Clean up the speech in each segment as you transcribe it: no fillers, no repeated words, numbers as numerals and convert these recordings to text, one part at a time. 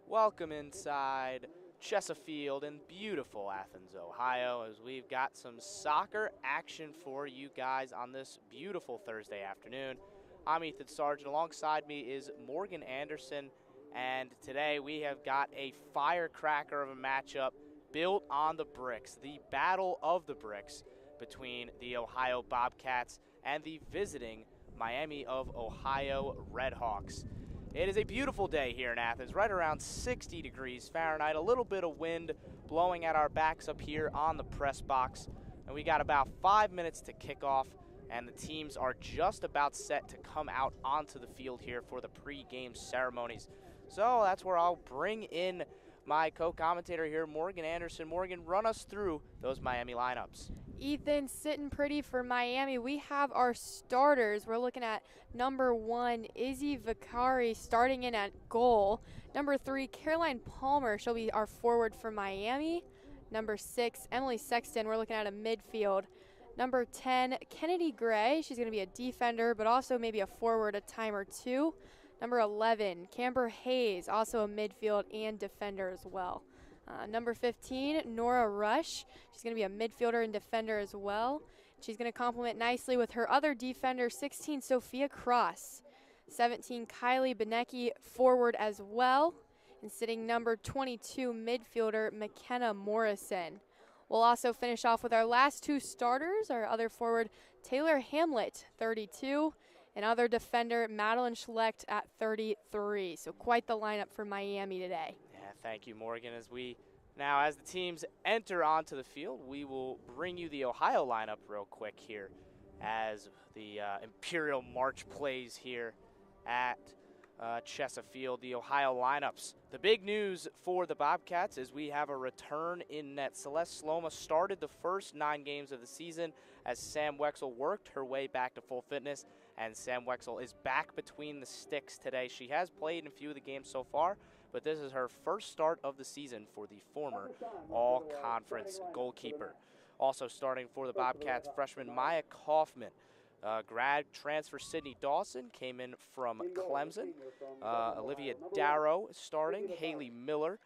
Welcome inside Chesapeake in beautiful Athens, Ohio, as we've got some soccer action for you guys on this beautiful Thursday afternoon. I'm Ethan Sargent. Alongside me is Morgan Anderson, and today we have got a firecracker of a matchup built on the bricks, the Battle of the Bricks between the Ohio Bobcats and the visiting Miami of Ohio Redhawks. It is a beautiful day here in Athens, right around 60 degrees Fahrenheit, a little bit of wind blowing at our backs up here on the press box. And we got about 5 minutes to kick off, and the teams are just about set to come out onto the field here for the pre-game ceremonies. So that's where I'll bring in my co-commentator here, Morgan Anderson. Morgan, run us through those Miami lineups. Ethan, sitting pretty for Miami. We have our starters. We're looking at number 1, Izzy Vicari, starting in at goal. Number 3, Caroline Palmer. She'll be our forward for Miami. Number 6, Emily Sexton. We're looking at a midfield. Number 10, Kennedy Gray. She's going to be a defender, but also maybe a forward a time or two. Number 11, Camber Hayes, also a midfield and defender as well. Number 15, Nora Rush. She's going to be a midfielder and defender as well. She's going to complement nicely with her other defender, 16, Sophia Cross. 17, Kylie Benecki, forward as well. And sitting number 22, midfielder, Mckenna Morrison. We'll also finish off with our last two starters, our other forward, Taylor Hamlet, 32, and other defender, Madeline Schlecht at 33. So quite the lineup for Miami today. Yeah, thank you, Morgan. As the teams enter onto the field, we will bring you the Ohio lineup real quick here as the Imperial March plays here at Chesapeake, the Ohio lineups. The big news for the Bobcats is we have a return in net. Celeste Sloma started the first 9 games of the season as Sam Wexel worked her way back to full fitness, and Sam Wexel is back between the sticks today. She has played in a few of the games so far, but this is her first start of the season for the former all-conference goalkeeper. Also starting for the Bobcats, freshman Maya Kaufman. Grad transfer Sydney Dawson came in from Clemson. Olivia Darrow is starting. Haley Miller,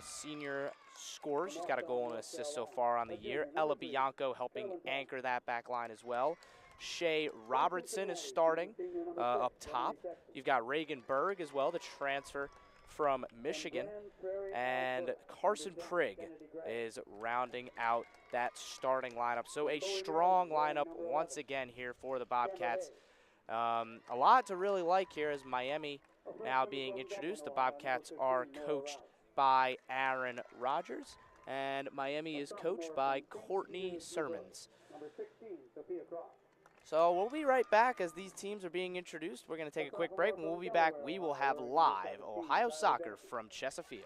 senior scorer. She's got a goal and an assist so far on the year. Ella Bianco helping anchor that back line as well. Shea Robertson is starting up top. You've got Reagan Berg as well, the transfer from Michigan. And Carson Prigg is rounding out that starting lineup. So a strong lineup once again here for the Bobcats. A lot to really like here as Miami now being introduced. The Bobcats are coached by Aaron Rodgers, and Miami is coached by Courtney Sermons. So we'll be right back as these teams are being introduced. We're going to take a quick break. When we'll be back, we will have live Ohio soccer from Chesapeake.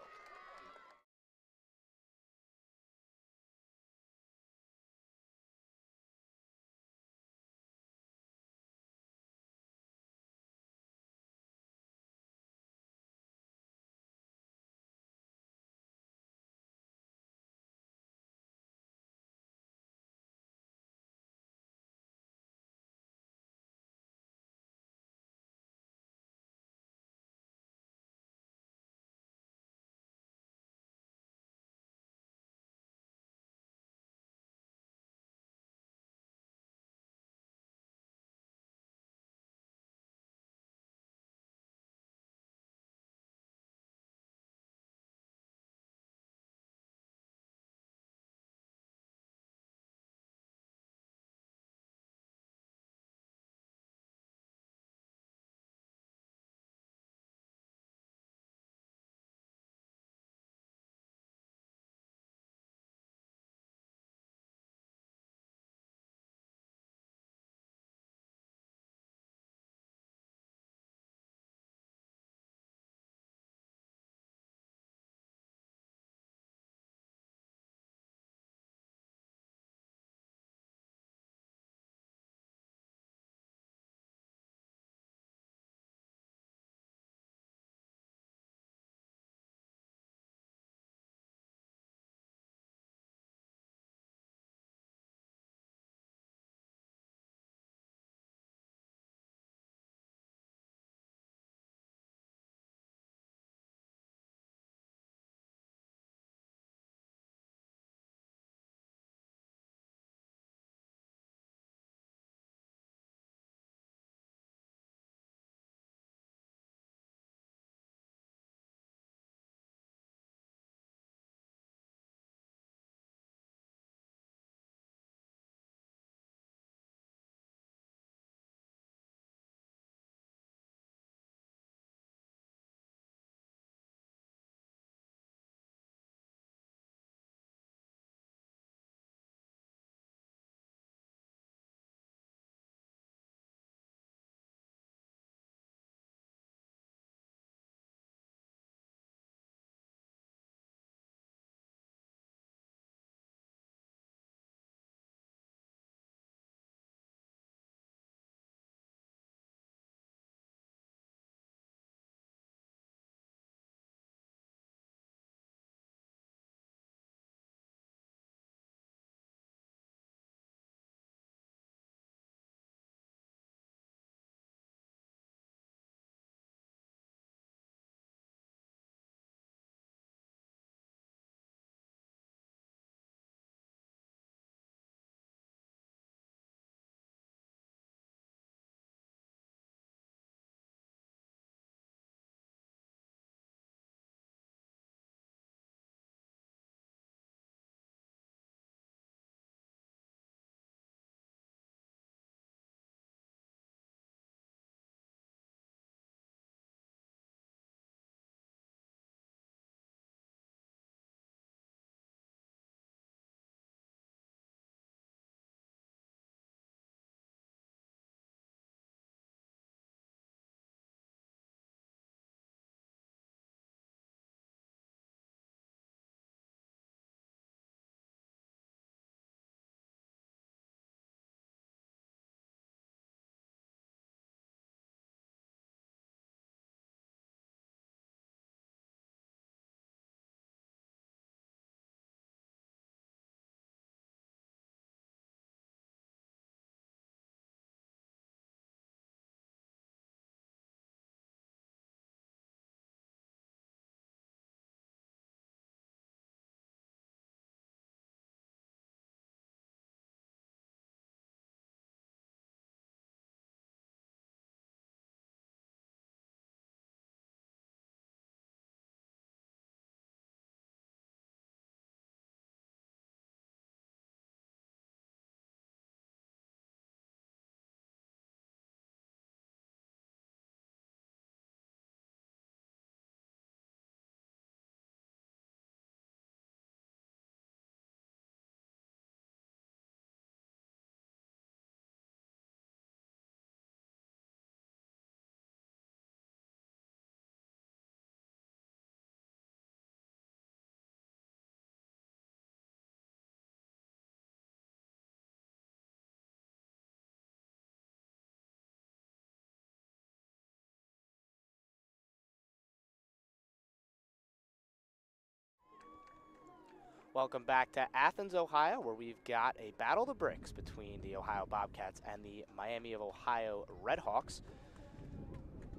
Welcome back to Athens, Ohio, where we've got a battle of the bricks between the Ohio Bobcats and the Miami of Ohio Redhawks.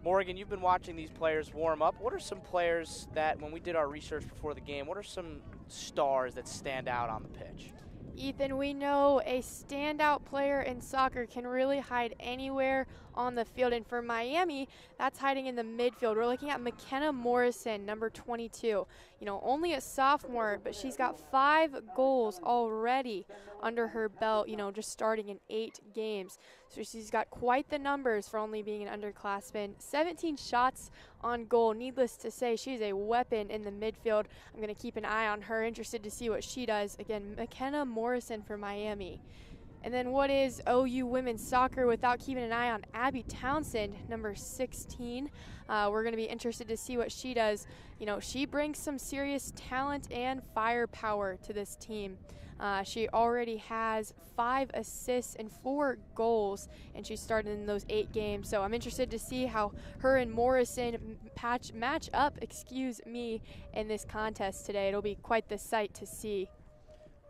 Morgan, you've been watching these players warm up. What are some players that, when we did our research before the game, what are some stars that stand out on the pitch? Ethan, we know a standout player in soccer can really hide anywhere on the field, and for Miami, that's hiding in the midfield. We're looking at Mckenna Morrison, number 22. You know, only a sophomore, but she's got 5 goals already under her belt, you know, just starting in 8 games. So she's got quite the numbers for only being an underclassman. 17 shots on goal. Needless to say, she's a weapon in the midfield. I'm going to keep an eye on her, interested to see what she does. Again, Mckenna Morrison for Miami. And then what is OU women's soccer without keeping an eye on Abby Townsend, number 16. We're going to be interested to see what she does. You know, she brings some serious talent and firepower to this team. She already has 5 assists and 4 goals, and she started in those 8 games. So I'm interested to see how her and Morrison match up, in this contest today. It'll be quite the sight to see.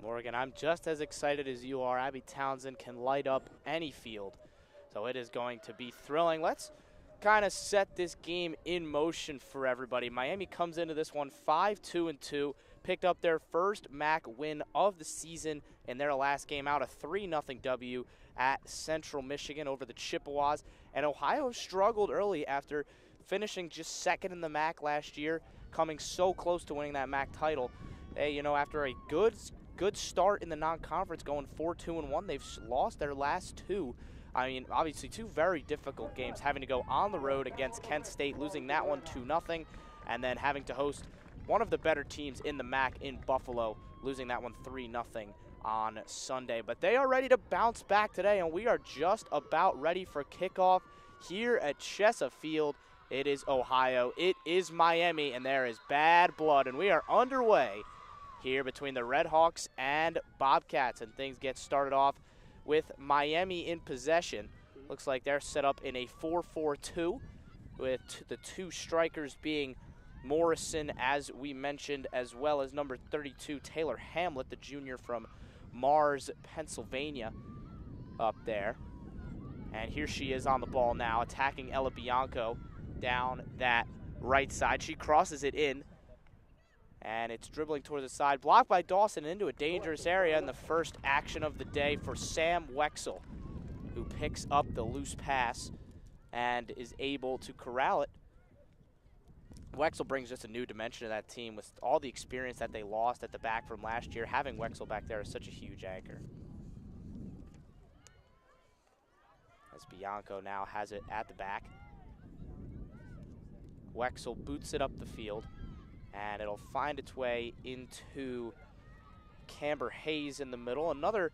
Morgan, I'm just as excited as you are. Abby Townsend can light up any field, so it is going to be thrilling. Let's kind of set this game in motion for everybody. Miami comes into this one 5-2-2, picked up their first MAC win of the season in their last game out, a 3-0 W at Central Michigan over the Chippewas. And Ohio struggled early after finishing just second in the MAC last year, coming so close to winning that MAC title. Hey, you know, after a good start in the non-conference, going 4-2-1, they've lost their last 2. I mean, obviously 2 very difficult games, having to go on the road against Kent State, losing that one 2-0, and then having to host one of the better teams in the MAC in Buffalo, losing that one 3-0 on Sunday. But they are ready to bounce back today, and we are just about ready for kickoff here at Chesa Field. It is Ohio, it is Miami, and there is bad blood, and we are underway here between the Redhawks and Bobcats, and things get started off with Miami in possession. Looks like they're set up in a 4-4-2 with the 2 strikers being Morrison, as we mentioned, as well as number 32, Taylor Hamlet, the junior from Mars, Pennsylvania, up there. And here she is on the ball now, attacking Ella Bianco down that right side. She crosses it in, and it's dribbling toward the side, blocked by Dawson into a dangerous area, in the first action of the day for Sam Wexel, who picks up the loose pass and is able to corral it. Wexel brings just a new dimension to that team with all the experience that they lost at the back from last year. Having Wexel back there is such a huge anchor. As Bianco now has it at the back. Wexel boots it up the field, and it'll find its way into Camber Hayes in the middle. Another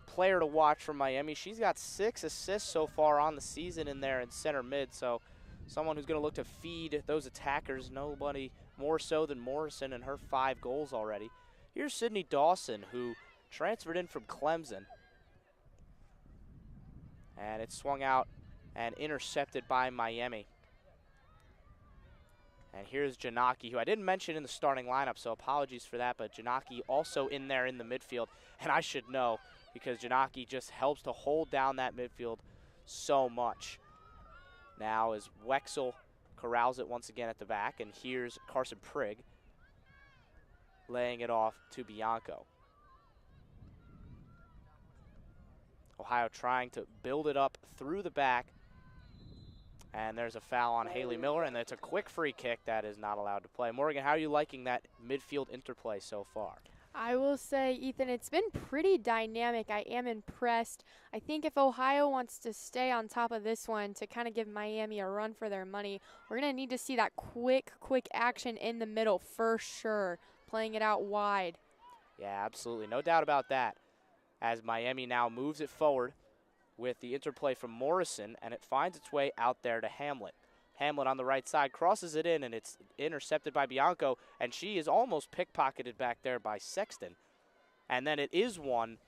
player to watch from Miami. She's got 6 assists so far on the season in there in center mid, so someone who's going to look to feed those attackers. Nobody more so than Morrison and her 5 goals already. Here's Sydney Dawson, who transferred in from Clemson. And it's swung out and intercepted by Miami. And here's Janaki, who I didn't mention in the starting lineup, so apologies for that, but Janaki also in there in the midfield. And I should know, because Janaki just helps to hold down that midfield so much. Now as Wexel corrals it once again at the back, and here's Carson Prigg laying it off to Bianco. Ohio trying to build it up through the back, and there's a foul on Haley Miller, and it's a quick free kick that is not allowed to play. Morgan, how are you liking that midfield interplay so far? I will say, Ethan, it's been pretty dynamic. I am impressed. I think if Ohio wants to stay on top of this one to kind of give Miami a run for their money, we're going to need to see that quick action in the middle for sure, playing it out wide. Yeah, absolutely. No doubt about that. As Miami now moves it forward with the interplay from Morrison, and it finds its way out there to Hamlet. Hamlet on the right side crosses it in, and it's intercepted by Bianco, and she is almost pickpocketed back there by Sexton. And then it is won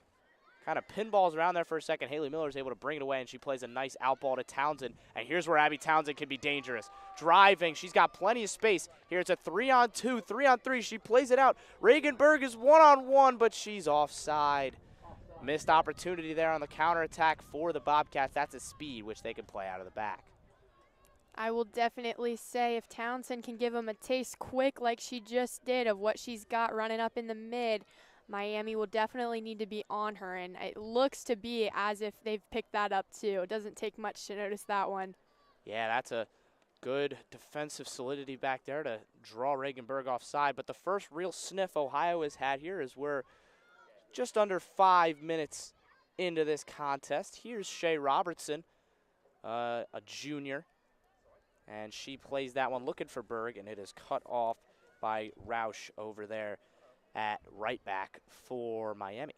kind of pinballs around there for a second. Haley Miller is able to bring it away, and she plays a nice out ball to Townsend. And here's where Abby Townsend can be dangerous. Driving, she's got plenty of space. Here it's a 3-on-2, 3-on-3. She plays it out. Reagan Berg is 1-on-1, but she's offside. Missed opportunity there on the counterattack for the Bobcats. That's a speed, which they can play out of the back. I will definitely say if Townsend can give them a taste quick like she just did of what she's got running up in the mid, Miami will definitely need to be on her, and it looks to be as if they've picked that up too. It doesn't take much to notice that one. Yeah, that's a good defensive solidity back there to draw Reagan Berg offside. But the first real sniff Ohio has had here is we're just under 5 minutes into this contest. Here's Shea Robertson, a junior, and she plays that one looking for Berg, and it is cut off by Roush over there at right back for Miami.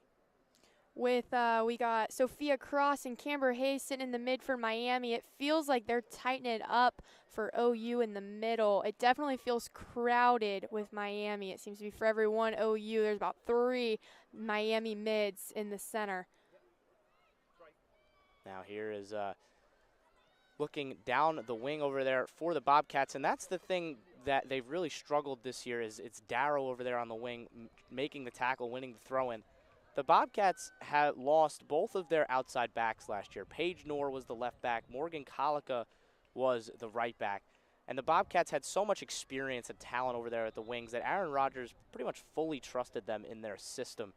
With we got Sophia Cross and Camber Hayes sitting in the mid for Miami. It feels like they're tightening it up for OU in the middle. It definitely feels crowded with Miami. It seems to be for every one OU. There's about 3 Miami mids in the center. Now here is looking down the wing over there for the Bobcats, and that's the thing that they've really struggled this year is it's Darrow over there on the wing making the tackle, winning the throw-in. The Bobcats had lost both of their outside backs last year. Paige Knorr was the left back. Morgan Colica was the right back. And the Bobcats had so much experience and talent over there at the wings that Aaron Rodgers pretty much fully trusted them in their system.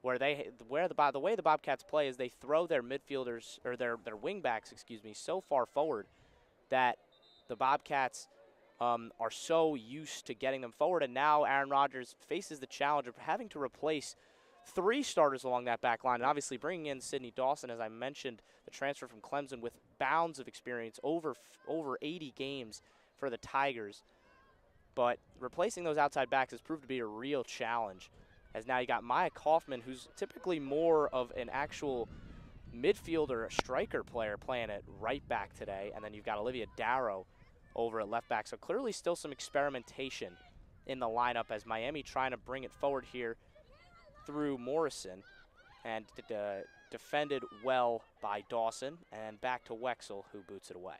The way the Bobcats play is they throw their midfielders, or their wing backs, so far forward that the Bobcats are so used to getting them forward. And now Aaron Rodgers faces the challenge of having to replace 3 starters along that back line, and obviously bringing in Sydney Dawson, as I mentioned, the transfer from Clemson with bounds of experience, over 80 games for the Tigers. But replacing those outside backs has proved to be a real challenge, as now you got Maya Kaufman, who's typically more of an actual midfielder, striker player, playing at right back today, and then you've got Olivia Darrow over at left back. So clearly still some experimentation in the lineup as Miami trying to bring it forward here through Morrison, and defended well by Dawson, and back to Wexel, who boots it away.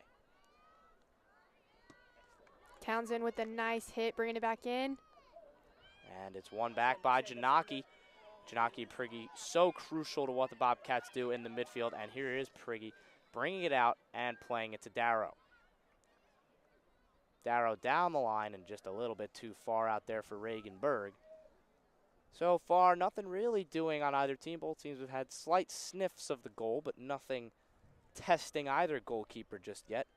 Townsend with a nice hit, bringing it back in. And it's won back by Janaki. Janaki and Prigge, so crucial to what the Bobcats do in the midfield, and here is Prigge bringing it out and playing it to Darrow. Darrow down the line and just a little bit too far out there for Reagan Berg. So far, nothing really doing on either team. Both teams have had slight sniffs of the goal, but nothing testing either goalkeeper just yet.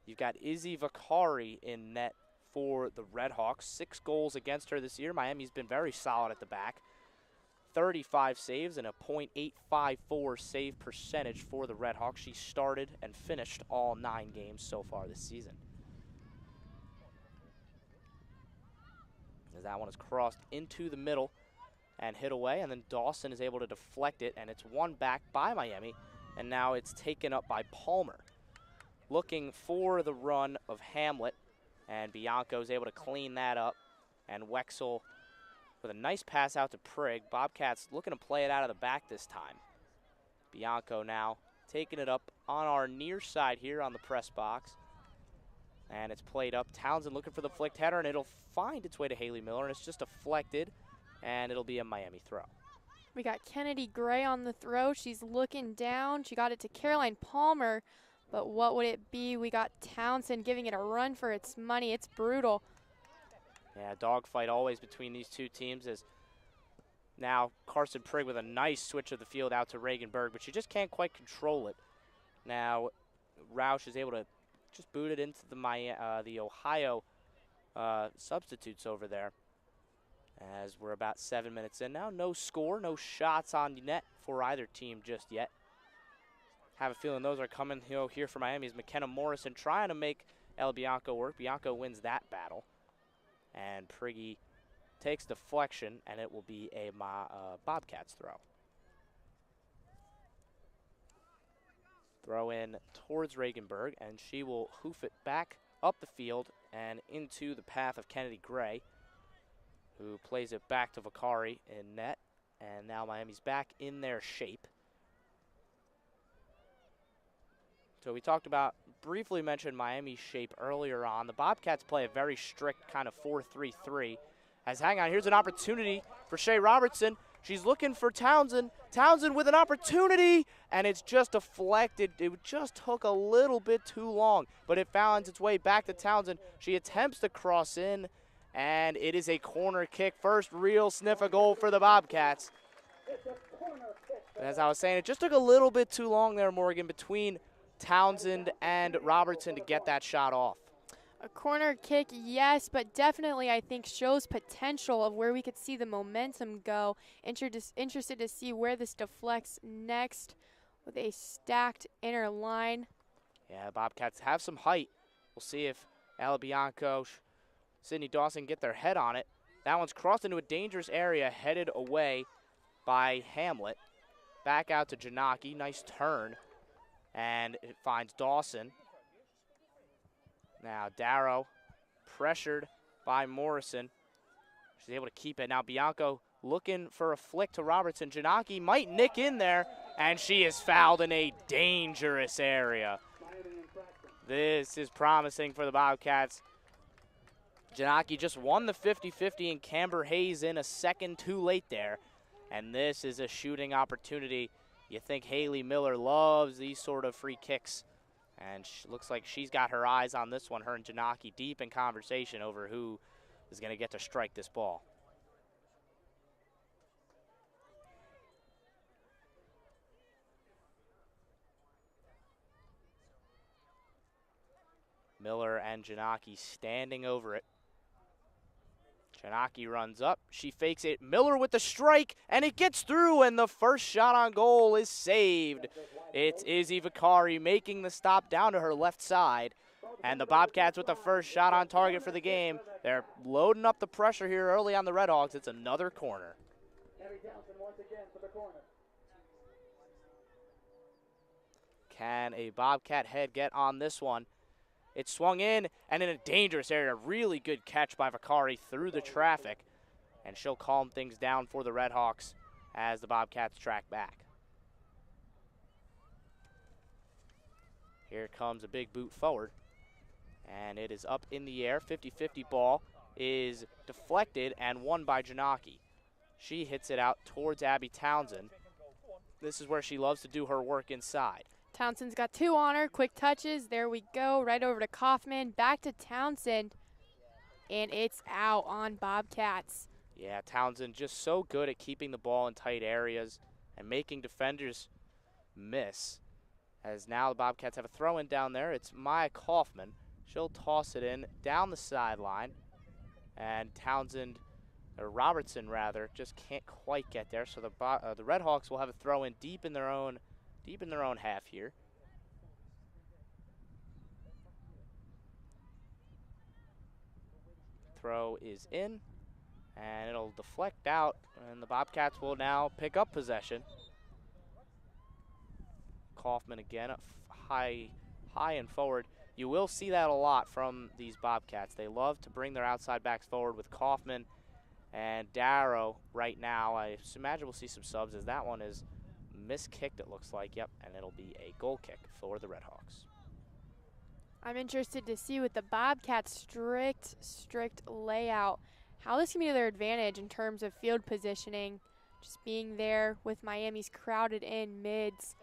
You've got Izzy Vakari in net for the Redhawks. 6 goals against her this year. Miami's been very solid at the back. 35 saves and a .854 save percentage for the Redhawks. She started and finished all 9 games so far this season. As that one is crossed into the middle and hit away, and then Dawson is able to deflect it, and it's won back by Miami, and now it's taken up by Palmer. Looking for the run of Hamlet, and Bianco's able to clean that up, and Wexel with a nice pass out to Prigge. Bobcats looking to play it out of the back this time. Bianco now taking it up on our near side here on the press box, and it's played up. Townsend looking for the flicked header, and it'll find its way to Haley Miller, and it's just deflected, and it'll be a Miami throw. We got Kennedy Gray on the throw. She's looking down. She got it to Caroline Palmer, but what would it be? We got Townsend giving it a run for its money. It's brutal. Yeah, dogfight always between these two teams, as now Carson Prigge with a nice switch of the field out to Reagan Berg, but she just can't quite control it. Now Roush is able to just boot it into the Ohio substitutes over there, as we're about 7 minutes in now. No score, no shots on net for either team just yet. Have a feeling those are coming here for Miami, is Mckenna Morrison trying to make El Bianco work. Bianco wins that battle, and Prigge takes deflection, and it will be a Bobcats throw. Throw in towards Reagan Berg, and she will hoof it back up the field and into the path of Kennedy Gray, who plays it back to Vakari in net. And now Miami's back in their shape. So we talked about, briefly mentioned Miami's shape earlier on. The Bobcats play a very strict kind of 4-3-3. As hang on, here's an opportunity for Shea Robertson. She's looking for Townsend. Townsend with an opportunity, and it's just deflected. It just took a little bit too long, but it finds its way back to Townsend. She attempts to cross in, and it is a corner kick. First real sniff of goal for the Bobcats. As I was saying, it just took a little bit too long there, Morgan, between Townsend and Robertson to get that shot off. A corner kick, yes, but definitely I think shows potential of where we could see the momentum go. Interested to see where this deflects next with a stacked inner line. Yeah, the Bobcats have some height. We'll see if Alabianco, Sydney Dawson get their head on it. That one's crossed into a dangerous area, headed away by Hamlet. Back out to Janaki, nice turn, and it finds Dawson. Now Darrow pressured by Morrison. She's able to keep it. Now Bianco looking for a flick to Robertson. Janaki might nick in there, and she is fouled in a dangerous area. This is promising for the Bobcats. Janaki just won the 50-50 and Camber Hayes in a second too late there. And this is a shooting opportunity. You think Haley Miller loves these sort of free kicks. And looks like she's got her eyes on this one. Her and Janaki deep in conversation over who is going to get to strike this ball. Miller and Janaki standing over it. Janaki runs up. She fakes it. Miller with the strike, and it gets through, and the first shot on goal is saved. It's Izzy Vicari making the stop down to her left side. And the Bobcats with the first shot on target for the game. They're loading up the pressure here early on the Redhawks. It's another corner. Can a Bobcat head get on this one? It swung in, and in a dangerous area. Really good catch by Vicari through the traffic. And she'll calm things down for the Redhawks as the Bobcats track back. Here comes a big boot forward. And it is up in the air. 50-50 ball is deflected and won by Janaki. She hits it out towards Abby Townsend. This is where she loves to do her work inside. Townsend's got two on her. Quick touches. There we go. Right over to Kaufman. Back to Townsend. And it's out on Bobcats. Yeah, Townsend just so good at keeping the ball in tight areas and making defenders miss. As now the Bobcats have a throw-in down there. It's Maya Kaufman. She'll toss it in down the sideline. And Townsend, or Robertson rather, just can't quite get there. So the Redhawks will have a throw-in deep in their own half here. Throw is in, and it'll deflect out, and the Bobcats will now pick up possession. Kaufman again, high and forward. You will see that a lot from these Bobcats. They love to bring their outside backs forward with Kaufman and Darrow right now. I imagine we'll see some subs as that one is miskicked, it looks like. Yep, and it'll be a goal kick for the Redhawks. I'm interested to see with the Bobcats' strict layout, how this can be to their advantage in terms of field positioning, just being there with Miami's crowded in mids.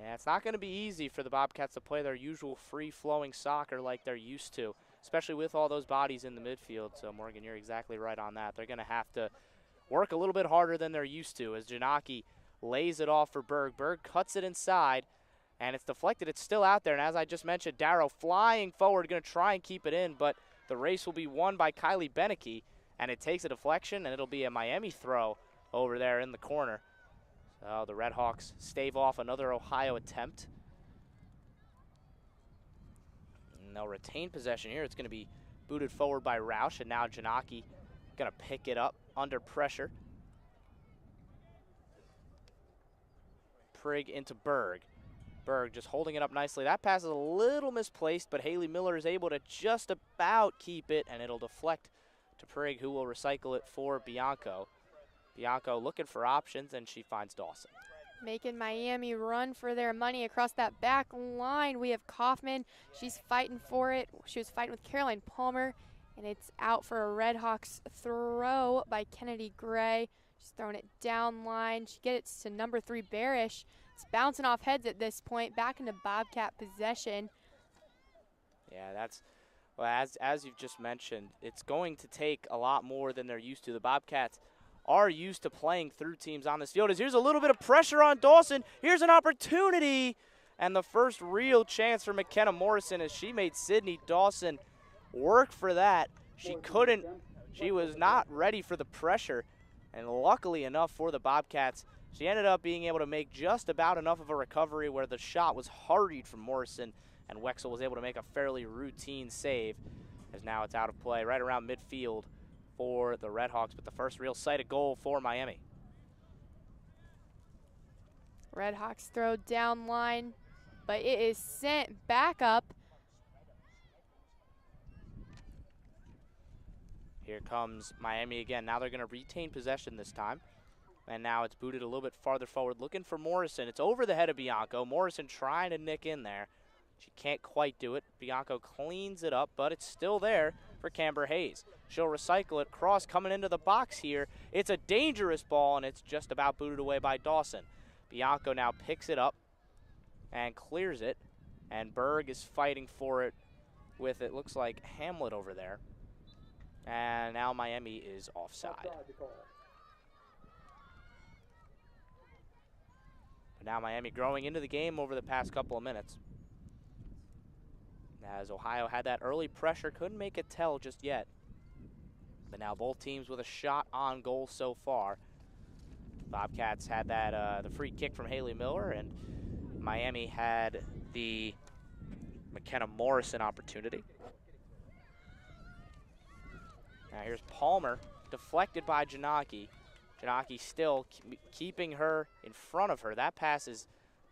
Yeah, it's not going to be easy for the Bobcats to play their usual free-flowing soccer like they're used to, especially with all those bodies in the midfield. So, Morgan, you're exactly right on that. They're going to have to work a little bit harder than they're used to as Janaki lays it off for Berg. Berg cuts it inside, and it's deflected. It's still out there, and as I just mentioned, Darrow flying forward, going to try and keep it in, but the race will be won by Kylie Beneke, and it takes a deflection, and it'll be a Miami throw over there in the corner. So the Redhawks stave off another Ohio attempt. And they'll retain possession here. It's going to be booted forward by Roush, and now Janaki going to pick it up under pressure. Prigg into Berg. Berg just holding it up nicely. That pass is a little misplaced, but Haley Miller is able to just about keep it, and it'll deflect to Prigg, who will recycle it for Bianco. Bianco looking for options, and she finds Dawson. Making Miami run for their money across that back line. We have Kaufman. She's fighting for it. She was fighting with Caroline Palmer, and it's out for a Redhawks throw by Kennedy Gray. She's throwing it down line. She gets it to number 3, Barish. It's bouncing off heads at this point, back into Bobcat possession. Yeah, that's, well, as you've just mentioned, it's going to take a lot more than they're used to. The Bobcats are used to playing through teams on this field. As here's a little bit of pressure on Dawson. Here's an opportunity, and the first real chance for Mckenna Morrison as she made Sydney Dawson work for that. She couldn't, she was not ready for the pressure, and luckily enough for the Bobcats, she ended up being able to make just about enough of a recovery where the shot was hurried from Morrison, and Wexel was able to make a fairly routine save, as now it's out of play right around midfield for the Redhawks, but the first real sight of goal for Miami. Redhawks throw down line, but it is sent back up. Here comes Miami again. Now they're going to retain possession this time. And now it's booted a little bit farther forward, looking for Morrison. It's over the head of Bianco. Morrison trying to nick in there. She can't quite do it. Bianco cleans it up, but it's still there for Camber Hayes. She'll recycle it. Cross coming into the box here. It's a dangerous ball, and it's just about booted away by Dawson. Bianco now picks it up and clears it, and Berg is fighting for it with, it looks like, Hamlet over there. And now Miami is offside. But now Miami growing into the game over the past couple of minutes, as Ohio had that early pressure, couldn't make it tell just yet. But now both teams with a shot on goal so far. Bobcats had that the free kick from Haley Miller, and Miami had the Mckenna Morrison opportunity. Now here's Palmer, deflected by Janaki. Janaki still keeping her in front of her. That pass has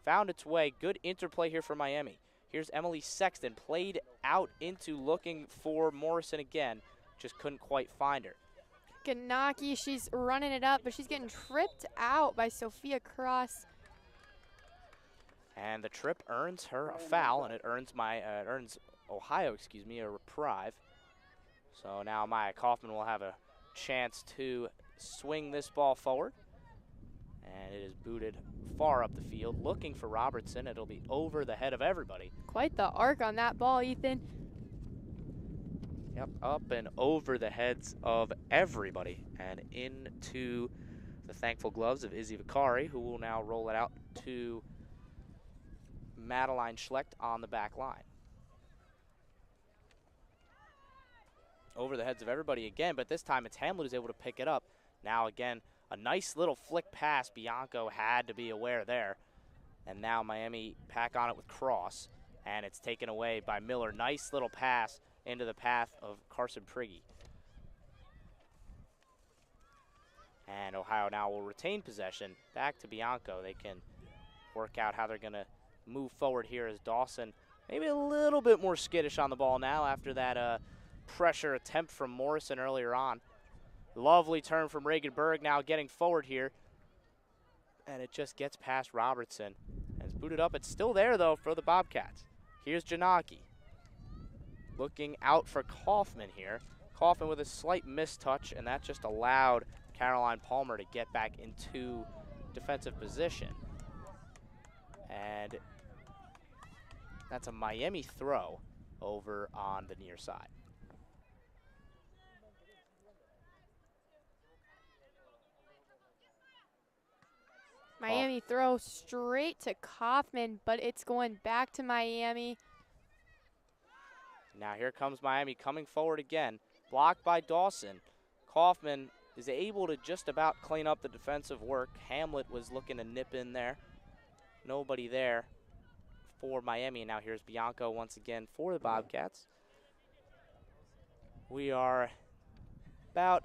found its way. Good interplay here for Miami. Here's Emily Sexton, played out into looking for Morrison again. Just couldn't quite find her. Ganaki, she's running it up, but she's getting tripped out by Sophia Cross. And the trip earns her a foul, and it earns Ohio, a reprieve. So now Maya Kaufman will have a chance to swing this ball forward. And it is booted far up the field, looking for Robertson. It'll be over the head of everybody. Quite the arc on that ball, Ethan. Yep, up and over the heads of everybody and into the thankful gloves of Izzy Vicari, who will now roll it out to Madeline Schlecht on the back line. Over the heads of everybody again, but this time it's Hamlet who's able to pick it up. Now again, a nice little flick pass. Bianco had to be aware there. And now Miami pack on it with Cross, and it's taken away by Miller. Nice little pass into the path of Carson Prigge. And Ohio now will retain possession. Back to Bianco. They can work out how they're going to move forward here as Dawson maybe a little bit more skittish on the ball now after that pressure attempt from Morrison earlier on. Lovely turn from Reagan Berg now getting forward here. And it just gets past Robertson. And it's booted up. It's still there, though, for the Bobcats. Here's Janaki. Looking out for Kaufman here. Kaufman with a slight mistouch, and that just allowed Caroline Palmer to get back into defensive position. And that's a Miami throw over on the near side. Miami throw straight to Kaufman, but it's going back to Miami. Now here comes Miami coming forward again. Blocked by Dawson. Kaufman is able to just about clean up the defensive work. Hamlet was looking to nip in there. Nobody there for Miami. Now here's Bianco once again for the Bobcats. We are about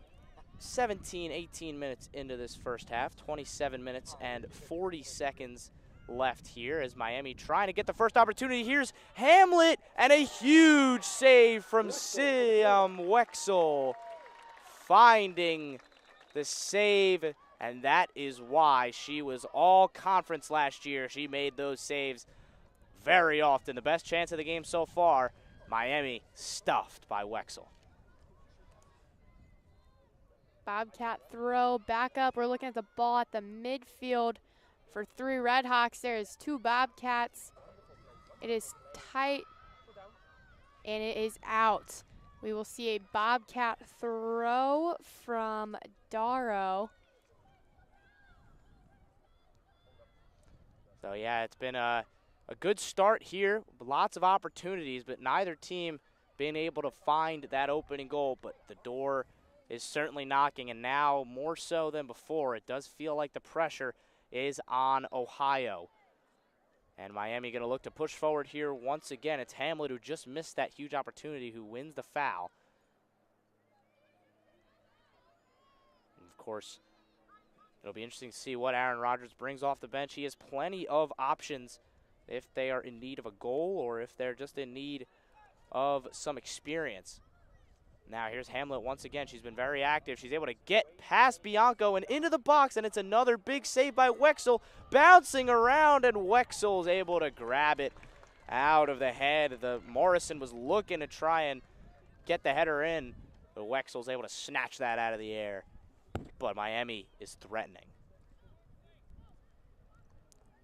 17, 18 minutes into this first half. 27 minutes and 40 seconds left here as Miami trying to get the first opportunity. Here's Hamlet, and a huge save from Wexel, finding the save And that is why she was all conference last year. She made those saves very often. The best chance of the game so far, Miami stuffed by Wexel. Bobcat throw back up. We're looking at the ball at the midfield for 3 Redhawks. There is 2 Bobcats. It is tight, and it is out. We will see a Bobcat throw from Darrow. So, yeah, it's been a good start here. Lots of opportunities, but neither team been able to find that opening goal. But the door is certainly knocking, and now more so than before, it does feel like the pressure is on Ohio. And Miami going to look to push forward here once again. It's Hamlet who just missed that huge opportunity, who wins the foul. And of course, it'll be interesting to see what Aaron Rodgers brings off the bench. He has plenty of options if they are in need of a goal or if they're just in need of some experience. Now here's Hamlet once again. She's been very active. She's able to get past Bianco and into the box, and it's another big save by Wexel, bouncing around, and Wexel is able to grab it out of the head. The Morrison was looking to try and get the header in, but Wexel's able to snatch that out of the air. But Miami is threatening.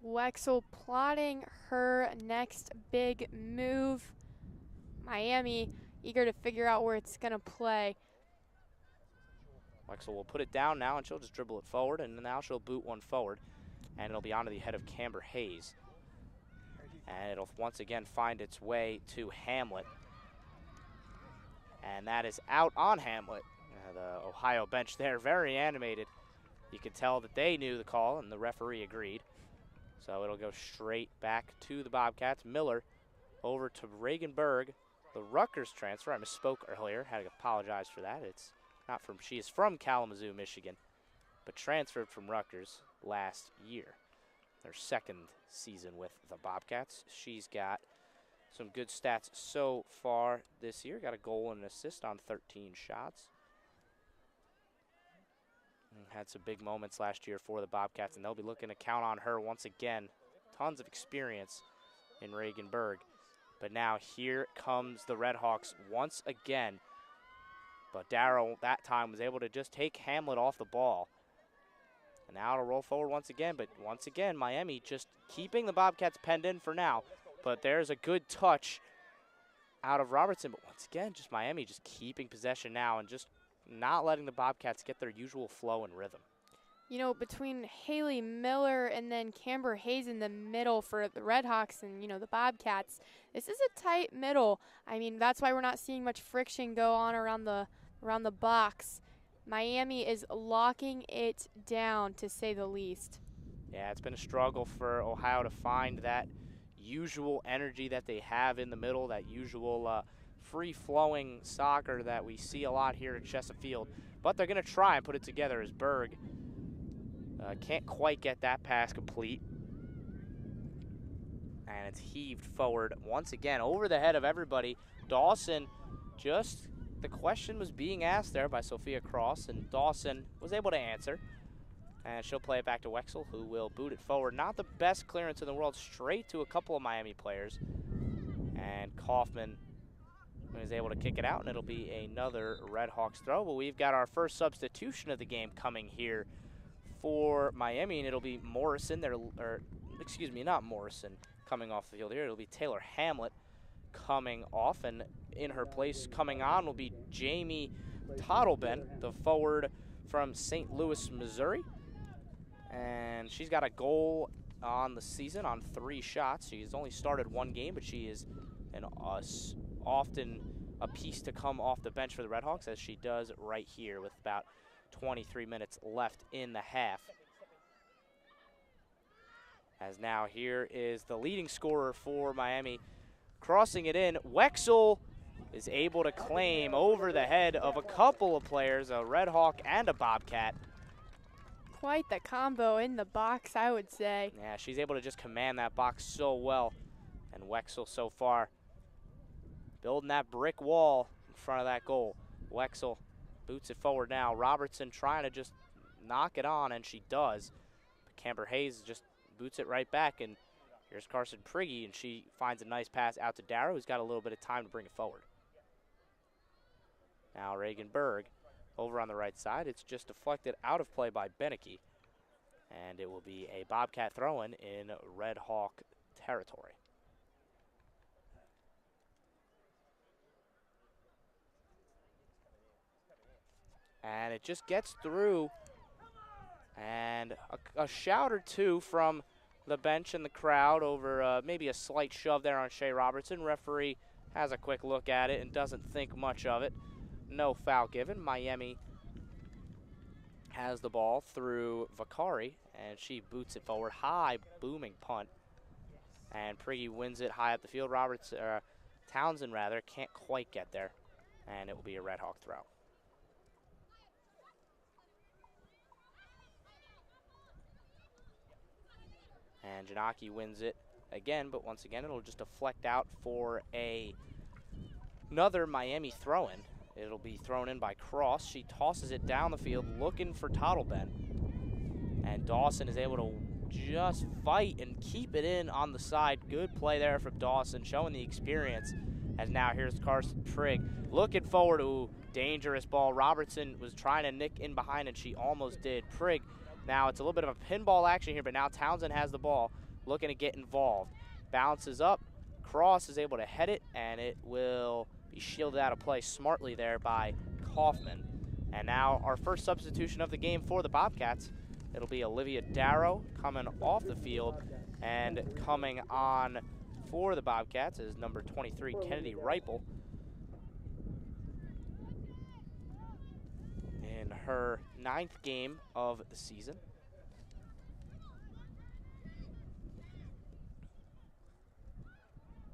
Wexel plotting her next big move. Miami eager to figure out where it's going to play. Wexel will put it down now, and she'll just dribble it forward, and now she'll boot one forward, and it'll be onto the head of Camber Hayes. And it'll once again find its way to Hamlet. And that is out on Hamlet. The Ohio bench there, very animated. You could tell that they knew the call, and the referee agreed. So it'll go straight back to the Bobcats. Miller over to Regenberg. The Rutgers transfer, I misspoke earlier, had to apologize for that. It's not from, she is from Kalamazoo, Michigan, but transferred from Rutgers last year. Their second season with the Bobcats. She's got some good stats so far this year. Got a goal and an assist on 13 shots. And had some big moments last year for the Bobcats, and they'll be looking to count on her once again. Tons of experience in Regenberg. But now here comes the Redhawks once again. But Darrow that time was able to just take Hamlet off the ball. And now it'll roll forward once again. But once again, Miami just keeping the Bobcats penned in for now. But there's a good touch out of Robertson. But once again, just Miami just keeping possession now and just not letting the Bobcats get their usual flow and rhythm. You know, between Haley Miller and then Camber Hayes in the middle for the Redhawks and, you know, the Bobcats, this is a tight middle. I mean, that's why we're not seeing much friction go on around the box. Miami is locking it down, to say the least. Yeah, it's been a struggle for Ohio to find that usual energy that they have in the middle, that usual free-flowing soccer that we see a lot here at Chesapeake. But they're going to try and put it together as Berg can't quite get that pass complete. And it's heaved forward once again over the head of everybody. Dawson, just the question was being asked there by Sophia Cross, and Dawson was able to answer. And she'll play it back to Wexel, who will boot it forward. Not the best clearance in the world, straight to a couple of Miami players. And Kaufman is able to kick it out, and it'll be another Redhawks throw. But we've got our first substitution of the game coming here for Miami, and it'll be Morrison, excuse me, not Morrison coming off the field here. It'll be Taylor Hamlet coming off, and in her place coming on will be Jamie Tottleben, the forward from St. Louis, Missouri. And she's got a goal on the season on 3 shots. She's only started 1 game, but she is often a piece to come off the bench for the Redhawks, as she does right here with about 23 minutes left in the half. As now here is the leading scorer for Miami, crossing it in. Wexel is able to claim over the head of a couple of players, a Redhawk and a Bobcat. Quite the combo in the box, I would say. Yeah, she's able to just command that box so well. And Wexel so far building that brick wall in front of that goal. Wexel boots it forward now. Robertson trying to just knock it on, and she does. But Camber Hayes just boots it right back, and here's Carson Prigge, and she finds a nice pass out to Darrow, who's got a little bit of time to bring it forward. Now Reagan Berg over on the right side. It's just deflected out of play by Beneke, and it will be a Bobcat throw-in in Red Hawk territory. And it just gets through, and a shout or two from the bench and the crowd over maybe a slight shove there on Shea Robertson. Referee has a quick look at it and doesn't think much of it. No foul given. Miami has the ball through Vicari, and she boots it forward. High, booming punt. And Prigge wins it high up the field. Townsend can't quite get there, and it will be a Red Hawk throw. And Janaki wins it again, but once again, it'll just deflect out for another Miami throw-in. It'll be thrown in by Cross. She tosses it down the field looking for Tottleben. And Dawson is able to just fight and keep it in on the side. Good play there from Dawson, showing the experience. As now here's Carson Prigge looking forward. Ooh, dangerous ball. Robertson was trying to nick in behind, and she almost did. Prigge, now it's a little bit of a pinball action here, but now Townsend has the ball, looking to get involved. Bounces up. Cross is able to head it, and it will be shielded out of play smartly there by Kaufman. And now our first substitution of the game for the Bobcats. It'll be Olivia Darrow coming off the field, and coming on for the Bobcats is number 23, Kennedy Reipel. In her 9th game of the season.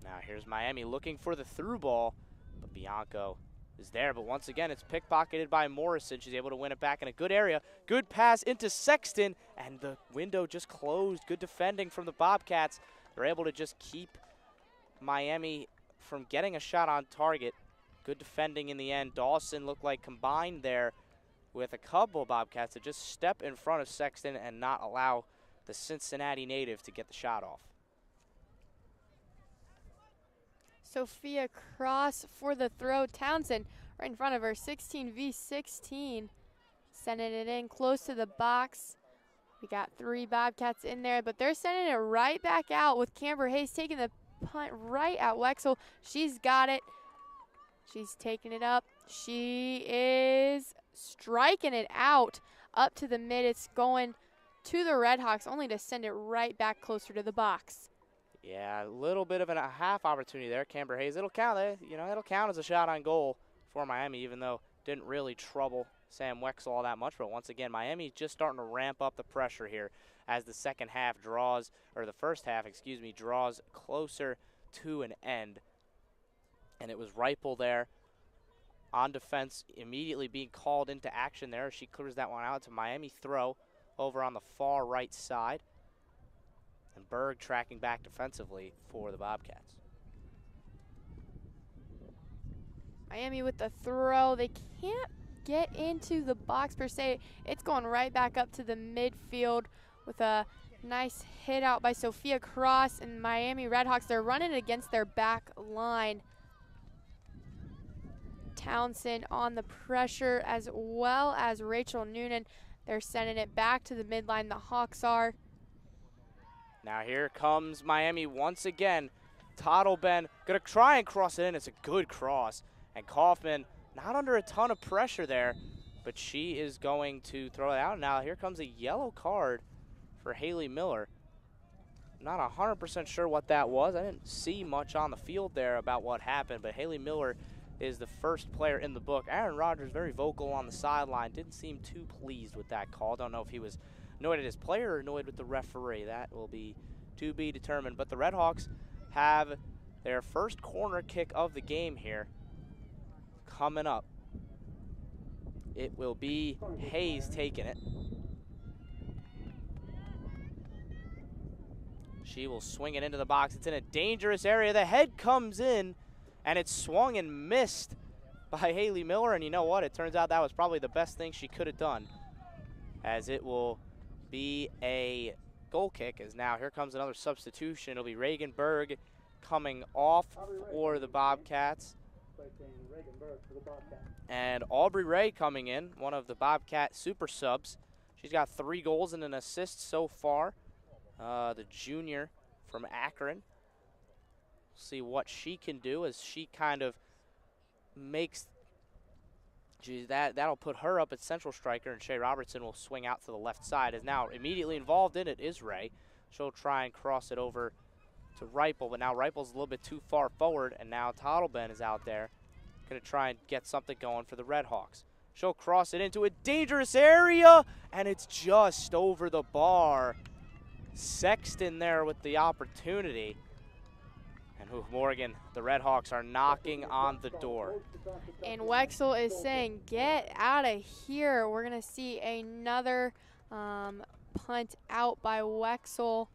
Now here's Miami looking for the through ball, but Bianco is there. But once again, it's pickpocketed by Morrison. She's able to win it back in a good area. Good pass into Sexton, and the window just closed. Good defending from the Bobcats. They're able to just keep Miami from getting a shot on target. Good defending in the end. Dawson looked like combined there with a couple Bobcats to just step in front of Sexton and not allow the Cincinnati native to get the shot off. Sophia Cross for the throw. Townsend right in front of her, 16v16. Sending it in close to the box. We got 3 Bobcats in there, but they're sending it right back out with Camber Hayes taking the punt right at Wexel. She's got it. She's taking it up. She is striking it out up to the mid. It's going to the Redhawks, only to send it right back closer to the box. Yeah, a little bit of a half opportunity there. Camber Hayes, it'll count. It'll count as a shot on goal for Miami, even though it didn't really trouble Sam Wexel all that much. But once again, Miami's just starting to ramp up the pressure here as the second half draws, or the first half, excuse me, draws closer to an end. And it was Reipel there on defense, immediately being called into action there. She clears that one out. It's a Miami throw over on the far right side. And Berg tracking back defensively for the Bobcats. Miami with the throw. They can't get into the box per se. It's going right back up to the midfield with a nice hit out by Sophia Cross, and Miami Redhawks, they're running against their back line. Townsend on the pressure, as well as Rachel Noonan. They're sending it back to the midline. The Hawks are. Now here comes Miami once again. Tottleben gonna try and cross it in. It's a good cross. And Kaufman not under a ton of pressure there, but she is going to throw it out. Now here comes a yellow card for Haley Miller. Not 100% sure what that was. I didn't see much on the field there about what happened, but Haley Miller is the first player in the book. Aaron Rodgers very vocal on the sideline. Didn't seem too pleased with that call. Don't know if he was annoyed at his player or annoyed with the referee. That will be to be determined. But the Redhawks have their first corner kick of the game here coming up. It will be Hayes taking it. She will swing it into the box. It's in a dangerous area. The head comes in, and it's swung and missed by Haley Miller. And you know what? It turns out that was probably the best thing she could have done. as it will be a goal kick. As now here comes another substitution. It'll be Reagan Berg coming off for the Bobcats. And Aubrey Ray coming in, one of the Bobcat super subs. She's got 3 goals and an assist so far. The junior from Akron. See what she can do as she kind of makes, that'll put her up at central striker, and Shea Robertson will swing out to the left side. As now immediately involved in it is Ray. She'll try and cross it over to Ripple, but now Ripple's a little bit too far forward, and now Toddleben is out there. Going to try and get something going for the Redhawks. She'll cross it into a dangerous area, and it's just over the bar. Sexton there with the opportunity. And Morgan, the Redhawks are knocking on the door. And Wexel is saying, get out of here. We're going to see another punt out by Wexel.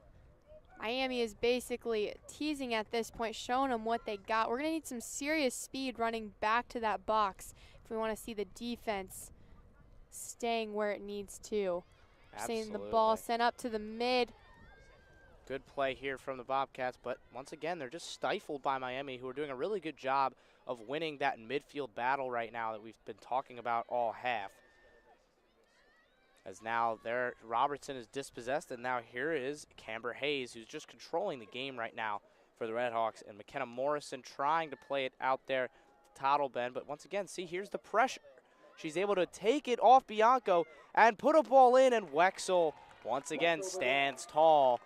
Miami is basically teasing at this point, showing them what they got. We're going to need some serious speed running back to that box if we want to see the defense staying where it needs to. Absolutely. Seeing the ball sent up to the mid. Good play here from the Bobcats, but once again, they're just stifled by Miami, who are doing a really good job of winning that midfield battle right now that we've been talking about all half. As now there, Robertson is dispossessed, and now here is Camber Hayes, who's just controlling the game right now for the Redhawks, and Mckenna Morrison trying to play it out there to Toddleben, but once again, see, here's the pressure. She's able to take it off Bianco and put a ball in, and Wexel once again stands tall.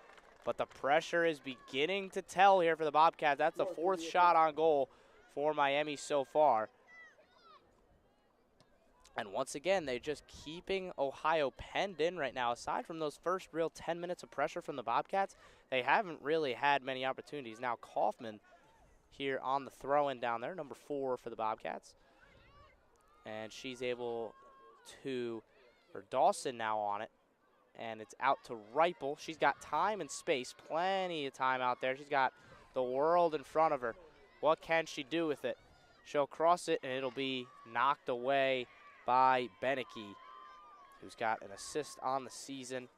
But the pressure is beginning to tell here for the Bobcats. That's the 4th shot on goal for Miami so far. And once again, they're just keeping Ohio penned in right now. Aside from those first real 10 minutes of pressure from the Bobcats, they haven't really had many opportunities. Now Kaufman here on the throw-in down there, number 4 for the Bobcats. And she's able to, or Dawson now on it. And it's out to Ripple. She's got time and space, plenty of time out there. She's got the world in front of her. What can she do with it? She'll cross it, and it'll be knocked away by Beneke, who's got an assist on the season,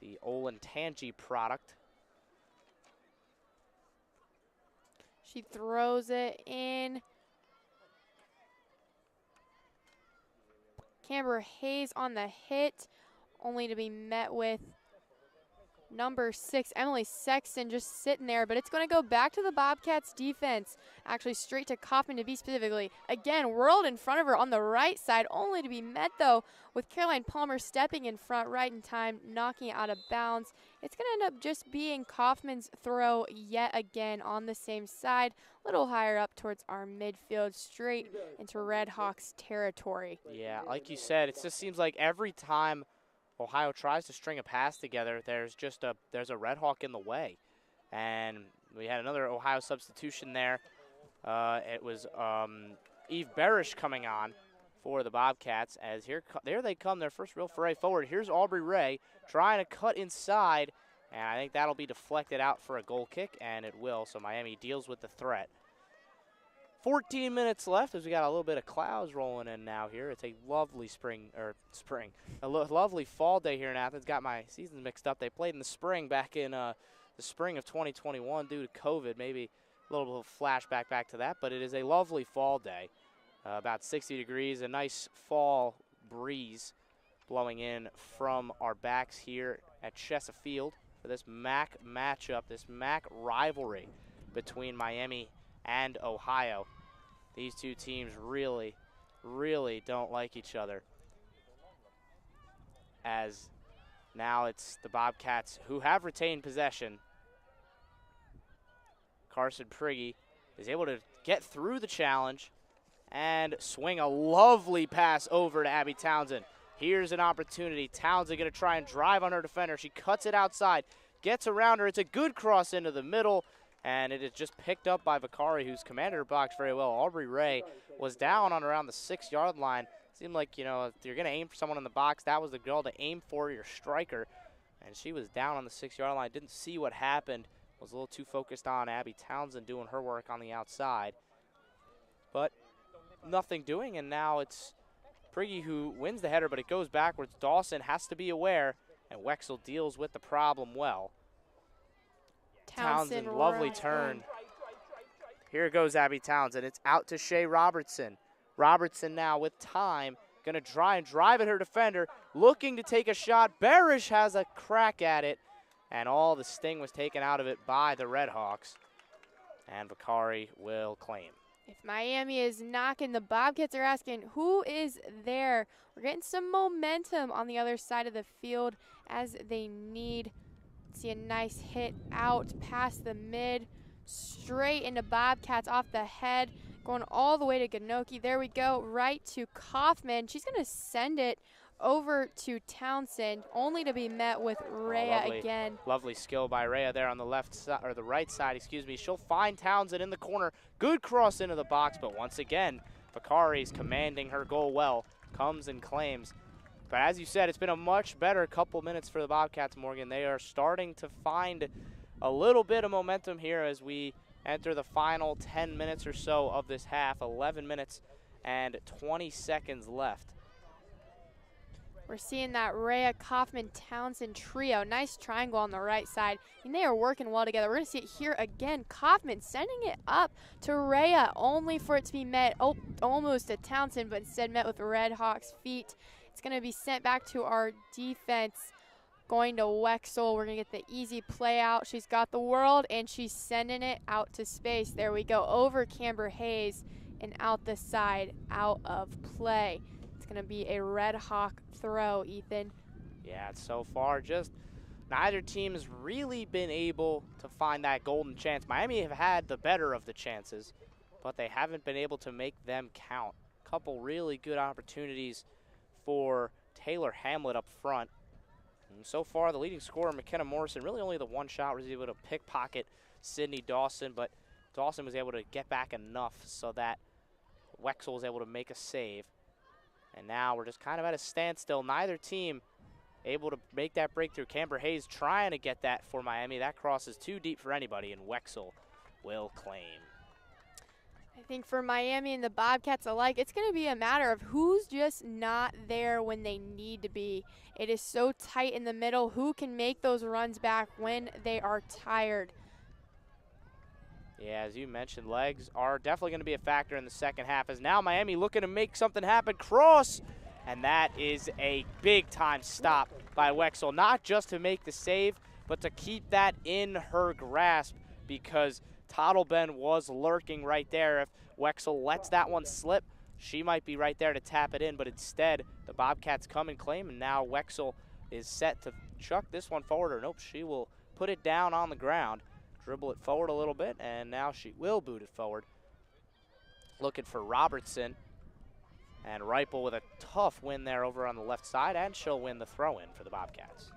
the Olentangy product. She throws it in. Camber Hayes on the hit, only to be met with number 6, Emily Sexton, just sitting there. But it's going to go back to the Bobcats defense, actually straight to Kaufman to be specifically. Again, whirled in front of her on the right side, only to be met, though, with Caroline Palmer stepping in front right in time, knocking it out of bounds. It's going to end up just being Kaufman's throw yet again on the same side, a little higher up towards our midfield, straight into Redhawks territory. Yeah, like you said, it just seems like every time Ohio tries to string a pass together, there's a Red Hawk in the way. And we had another Ohio substitution there. It was Eve Barish coming on for the Bobcats, as there they come, their first real foray forward. Here's Aubrey Ray trying to cut inside, and I think that'll be deflected out for a goal kick, and it will, so Miami deals with the threat. 14 minutes left as we got a little bit of clouds rolling in now here. It's a lovely lovely fall day here in Athens. Got my seasons mixed up. They played in the spring back in the spring of 2021 due to COVID. Maybe a little bit of flashback back to that, but it is a lovely fall day. About 60 degrees, a nice fall breeze blowing in from our backs here at Chesa Field for this MAC matchup, this MAC rivalry between Miami and Ohio. These two teams really, really don't like each other. As now it's the Bobcats who have retained possession. Carson Prigge is able to get through the challenge and swing a lovely pass over to Abby Townsend. Here's an opportunity. Townsend going to try and drive on her defender. She cuts it outside, gets around her. It's a good cross into the middle. And it is just picked up by Vicari, who's commanded her box very well. Aubrey Ray was down on around the 6-yard line. Seemed like, if you're going to aim for someone in the box, that was the girl to aim for, your striker. And she was down on the 6-yard line. Didn't see what happened. Was a little too focused on Abby Townsend doing her work on the outside. But nothing doing, and now it's Prigge who wins the header, but it goes backwards. Dawson has to be aware, and Wexel deals with the problem well. Townsend, lovely turn. Here goes Abby Townsend. It's out to Shea Robertson. Robertson now with time, gonna try and drive at her defender, looking to take a shot. Barish has a crack at it, and all the sting was taken out of it by the Redhawks. And Vicari will claim. If Miami is knocking, the Bobcats are asking, who is there? We're getting some momentum on the other side of the field as they need. See a nice hit out past the mid, straight into Bobcats off the head, going all the way to Ganoki. There we go, right to Kaufman. She's going to send it over to Townsend, only to be met with Rhea again. Lovely skill by Rhea there on the left side, or the right side, excuse me. She'll find Townsend in the corner. Good cross into the box, but once again, Vicari's commanding her goal well. Comes and claims. But as you said, it's been a much better couple minutes for the Bobcats, Morgan. They are starting to find a little bit of momentum here as we enter the final 10 minutes or so of this half. 11 minutes and 20 seconds left. We're seeing that Rhea, Kaufman, Townsend trio. Nice triangle on the right side. And they are working well together. We're going to see it here again. Kaufman sending it up to Rhea, only for it to be met almost to Townsend, but instead met with Redhawks' feet. It's going to be sent back to our defense. Going to Wexel. We're going to get the easy play out. She's got the world, and she's sending it out to space. There we go. Over Camber Hayes and out the side, out of play. It's going to be a Red Hawk throw, Ethan. Yeah, so far just neither team has really been able to find that golden chance. Miami have had the better of the chances, but they haven't been able to make them count. Couple really good opportunities for Taylor Hamlet up front. And so far, the leading scorer, Mckenna Morrison, really only the one shot was able to pickpocket Sydney Dawson, but Dawson was able to get back enough so that Wexel was able to make a save. And now we're just kind of at a standstill. Neither team able to make that breakthrough. Camber Hayes trying to get that for Miami. That cross is too deep for anybody, and Wexel will claim. I think for Miami and the Bobcats alike, it's going to be a matter of who's just not there when they need to be. It is so tight in the middle. Who can make those runs back when they are tired? Yeah, as you mentioned, legs are definitely going to be a factor in the second half, as now Miami looking to make something happen. Cross, and that is a big-time stop by Wexel, not just to make the save, but to keep that in her grasp, because Tottleben was lurking right there. If Wexel lets that one slip, she might be right there to tap it in, but instead the Bobcats come and claim, and now Wexel is set to chuck this one forward, or nope, she will put it down on the ground. Dribble it forward a little bit, and now she will boot it forward. Looking for Robertson, and Reipel with a tough win there over on the left side, and she'll win the throw-in for the Bobcats.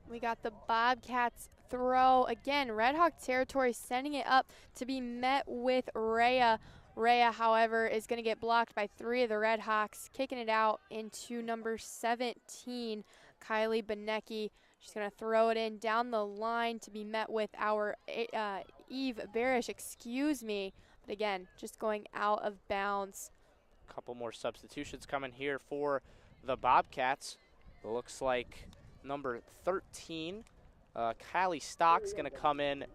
We got the Bobcats throw. Again, Red Hawk territory, sending it up to be met with Rhea. Rhea, however, is going to get blocked by three of the Red Hawks, kicking it out into number 17, Kylie Benecki. She's going to throw it in down the line to be met with our Eve Barish, excuse me. But again, just going out of bounds. A couple more substitutions coming here for the Bobcats. It looks like number 13, Kylie Stock's going to come in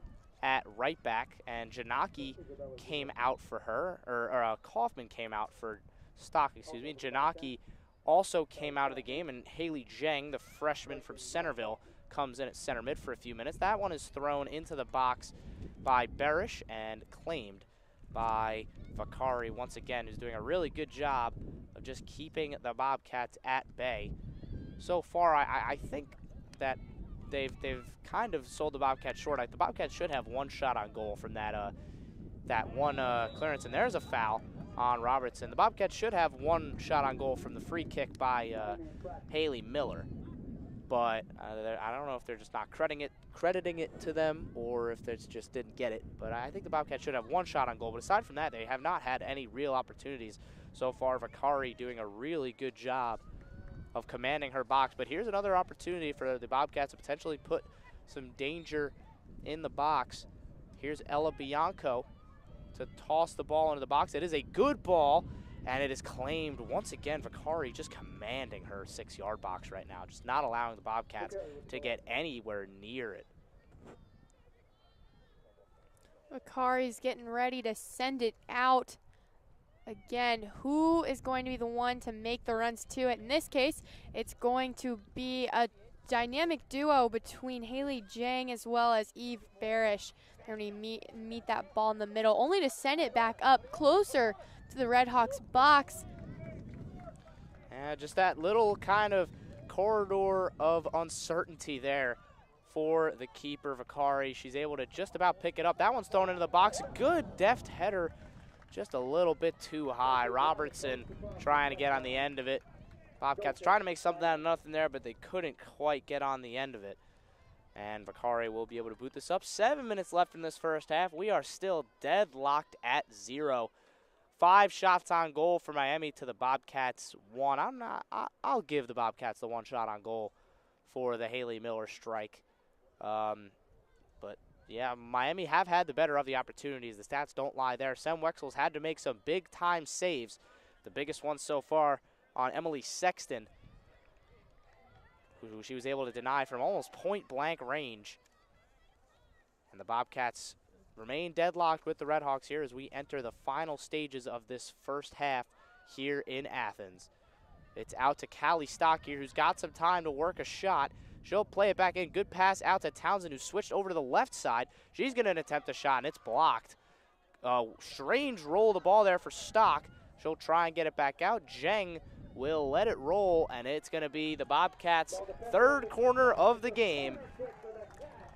at right back, and Janaki came out for her, or Kaufman came out for Stock, excuse me. Janaki also came out of the game, and Haley Zhang, the freshman from Centerville, comes in at center mid for a few minutes. That one is thrown into the box by Barish and claimed by Vicari once again, who's doing a really good job of just keeping the Bobcats at bay. So far, I think that they've kind of sold the Bobcats short. The Bobcats should have one shot on goal from that one clearance, and there's a foul on Robertson. The Bobcats should have one shot on goal from the free kick by Haley Miller, but I don't know if they're just not crediting it to them, or if they just didn't get it. But I think the Bobcats should have one shot on goal. But aside from that, they have not had any real opportunities so far. Vicari doing a really good job of commanding her box. But here's another opportunity for the Bobcats to potentially put some danger in the box. Here's Ella Bianco to toss the ball into the box. It is a good ball, And it is claimed once again. Vicari just commanding her 6-yard box right now, just not allowing the Bobcats to get anywhere near it. Vicari's getting ready to send it out. Again, who is going to be the one to make the runs to it? In this case, it's going to be a dynamic duo between Haley Jang as well as Eve Barish. They're going to meet that ball in the middle, only to send it back up closer to the Red Hawks box. And just that little kind of corridor of uncertainty there for the keeper, Vicari. She's able to just about pick it up. That one's thrown into the box. Good deft header, just a little bit too high. Robertson trying to get on the end of it. Bobcats trying to make something out of nothing there, but they couldn't quite get on the end of it. And Vicari will be able to boot this up. 7 minutes left in this first half. We are still deadlocked at 0. 5 shots on goal for Miami to the Bobcats 1. I'll give the Bobcats the 1 shot on goal for the Haley Miller strike. But yeah, Miami have had the better of the opportunities. The stats don't lie there. Sem Wexel's had to make some big-time saves. The biggest one so far on Emily Sexton, who she was able to deny from almost point-blank range. And the Bobcats remain deadlocked with the Red Hawks here as we enter the final stages of this first half here in Athens. It's out to Callie Stock here, who's got some time to work a shot. She'll play it back in. Good pass out to Townsend, who switched over to the left side. She's going to attempt a shot, and it's blocked. Strange roll of the ball there for Stock. She'll try and get it back out. Jeng will let it roll, and it's going to be the Bobcats' 3rd corner of the game.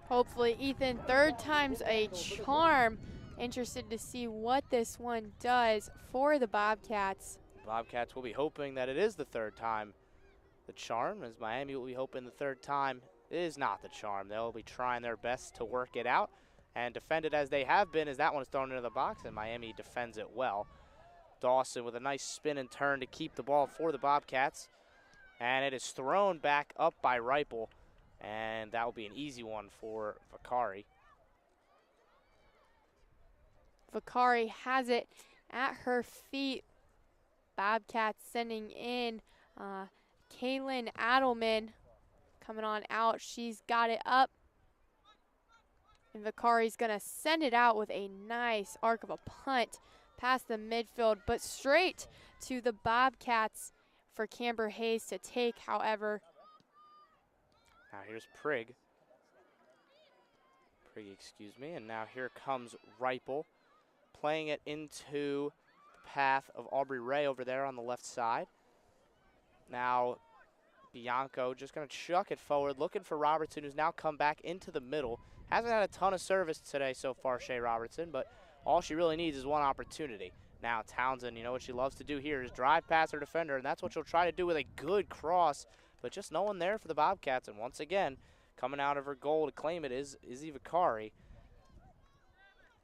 Hopefully, Ethan, 3rd time's a charm. Interested to see what this one does for the Bobcats. The Bobcats will be hoping that it is the 3rd time the charm, as Miami will be hoping the 3rd time is not the charm. They'll be trying their best to work it out and defend it as they have been, as that one is thrown into the box, and Miami defends it well. Dawson with a nice spin and turn to keep the ball for the Bobcats. And it is thrown back up by Reipel, and that will be an easy one for Vicari. Vicari has it at her feet. Bobcats sending in Kaylin Adelman coming on out. She's got it up. And Vicari's going to send it out with a nice arc of a punt past the midfield, but straight to the Bobcats for Camber Hayes to take, however. Now here's Prigg, excuse me, and now here comes Reipel, playing it into the path of Aubrey Ray over there on the left side. Now Bianco just going to chuck it forward, looking for Robertson, who's now come back into the middle. Hasn't had a ton of service today so far, Shea Robertson, but all she really needs is one opportunity. Now Townsend, you know what she loves to do here is drive past her defender, and that's what she'll try to do with a good cross, but just no one there for the Bobcats. And once again, coming out of her goal to claim it is Izzy Vicari.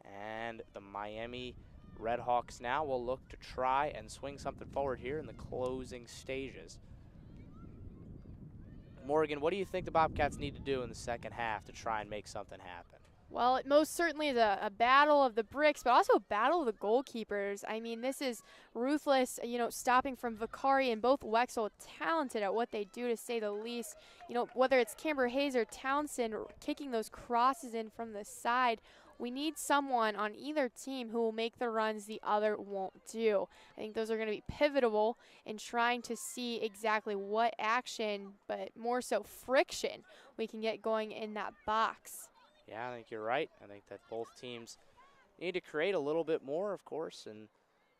And the Miami Red Hawks now will look to try and swing something forward here in the closing stages. Morgan, what do you think the Bobcats need to do in the second half to try and make something happen? Well, it most certainly is a battle of the bricks, but also a battle of the goalkeepers. I mean, this is ruthless, stopping from Vicari, and both Wexel talented at what they do, to say the least. Whether it's Camber Hayes or Townsend kicking those crosses in from the side, we need someone on either team who will make the runs the other won't do. I think those are going to be pivotal in trying to see exactly what action, but more so friction, we can get going in that box. Yeah, I think you're right. I think that both teams need to create a little bit more, of course, and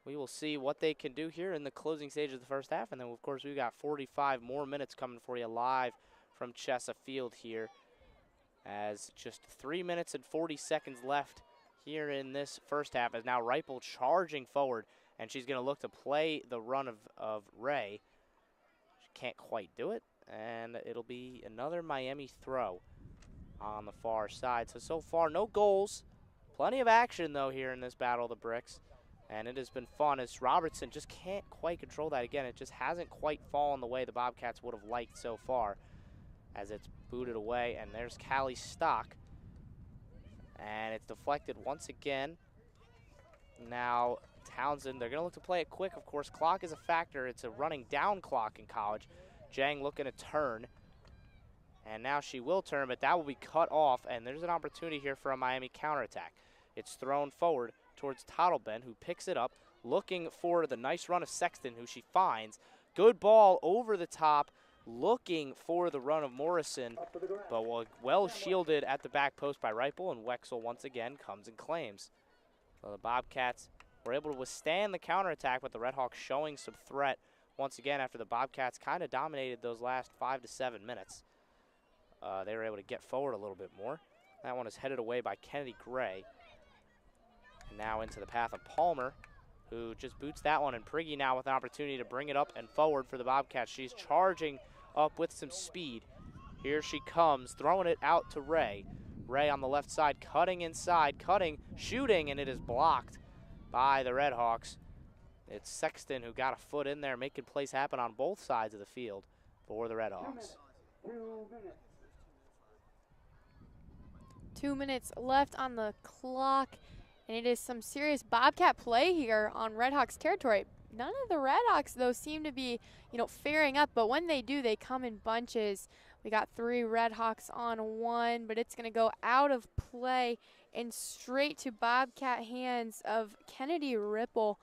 we will see what they can do here in the closing stage of the first half. And then, of course, we've got 45 more minutes coming for you live from Chesa Field here, as just 3 minutes and 40 seconds left here in this first half, as now Reipel charging forward, and she's going to look to play the run of Ray. She can't quite do it, and it'll be another Miami throw on the far side. So far, no goals. Plenty of action, though, here in this Battle of the Bricks. And it has been fun, as Robertson just can't quite control that. Again, it just hasn't quite fallen the way the Bobcats would have liked so far, as it's booted away. And there's Callie Stock. And it's deflected once again. Now Townsend, they're going to look to play it quick, of course. Clock is a factor. It's a running down clock in college. Jang looking to turn. And now she will turn, but that will be cut off, and there's an opportunity here for a Miami counterattack. It's thrown forward towards Tottleben, who picks it up, looking for the nice run of Sexton, who she finds. Good ball over the top, looking for the run of Morrison, but well shielded at the back post by Reipel, and Wexel once again comes and claims. So the Bobcats were able to withstand the counterattack, but the Redhawks showing some threat once again after the Bobcats kind of dominated those last 5 to 7 minutes. They were able to get forward a little bit more. That one is headed away by Kennedy Gray. And now into the path of Palmer, who just boots that one, and Prigge now with an opportunity to bring it up and forward for the Bobcats. She's charging up with some speed. Here she comes, throwing it out to Ray. Ray on the left side, cutting inside, cutting, shooting, and it is blocked by the Redhawks. It's Sexton who got a foot in there, making plays happen on both sides of the field for the Redhawks. 2 minutes left on the clock, and it is some serious Bobcat play here on Redhawks territory. None of the Redhawks, though, seem to be, faring up, but when they do, they come in bunches. We got 3 Redhawks on 1, but it's going to go out of play and straight to Bobcat hands of Kennedy Ripple,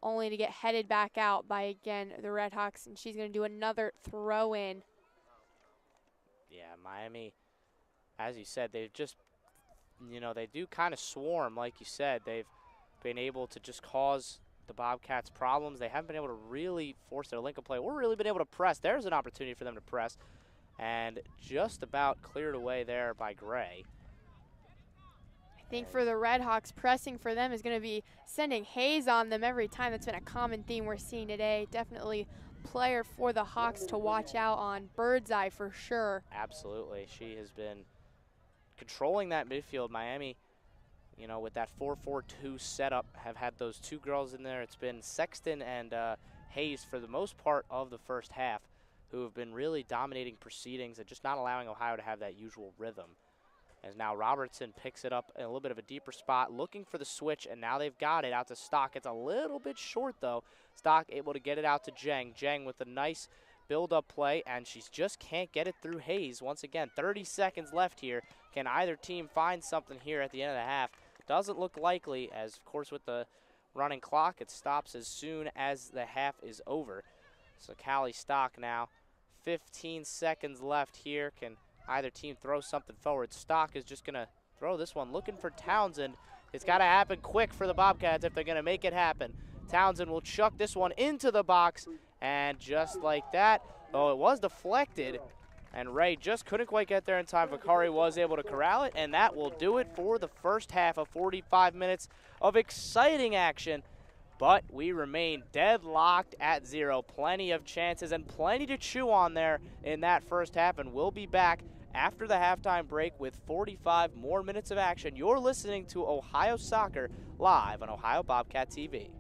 only to get headed back out by, again, the Redhawks, and she's going to do another throw-in. Yeah, Miami, as you said, they've just, they do kind of swarm, like you said. They've been able to just cause the Bobcats problems. They haven't been able to really force their link of play or really been able to press. There's an opportunity for them to press, and just about cleared away there by Gray. I think for the Redhawks, pressing for them is going to be sending Hayes on them every time. That's been a common theme we're seeing today. Definitely player for the Hawks to watch out on. Birdseye for sure. Absolutely. She has been controlling that midfield. Miami, with that 4-4-2 setup, have had those 2 girls in there. It's been Sexton and Hayes for the most part of the first half, who have been really dominating proceedings and just not allowing Ohio to have that usual rhythm. As now Robertson picks it up in a little bit of a deeper spot, looking for the switch, and now they've got it out to Stock. It's a little bit short, though. Stock able to get it out to Jang. Jang with a nice build-up play, and she just can't get it through Hayes. Once again, 30 seconds left here. Can either team find something here at the end of the half? Doesn't look likely, as, of course, with the running clock, it stops as soon as the half is over. So Callie Stock now, 15 seconds left here. Can either team throw something forward? Stock is just going to throw this one, looking for Townsend. It's got to happen quick for the Bobcats if they're going to make it happen. Townsend will chuck this one into the box, and just like that, though it was deflected, and Ray just couldn't quite get there in time. Vakari was able to corral it, and that will do it for the first half of 45 minutes of exciting action. But we remain deadlocked at 0. Plenty of chances and plenty to chew on there in that first half, and we'll be back after the halftime break with 45 more minutes of action. You're listening to Ohio Soccer live on Ohio Bobcat TV.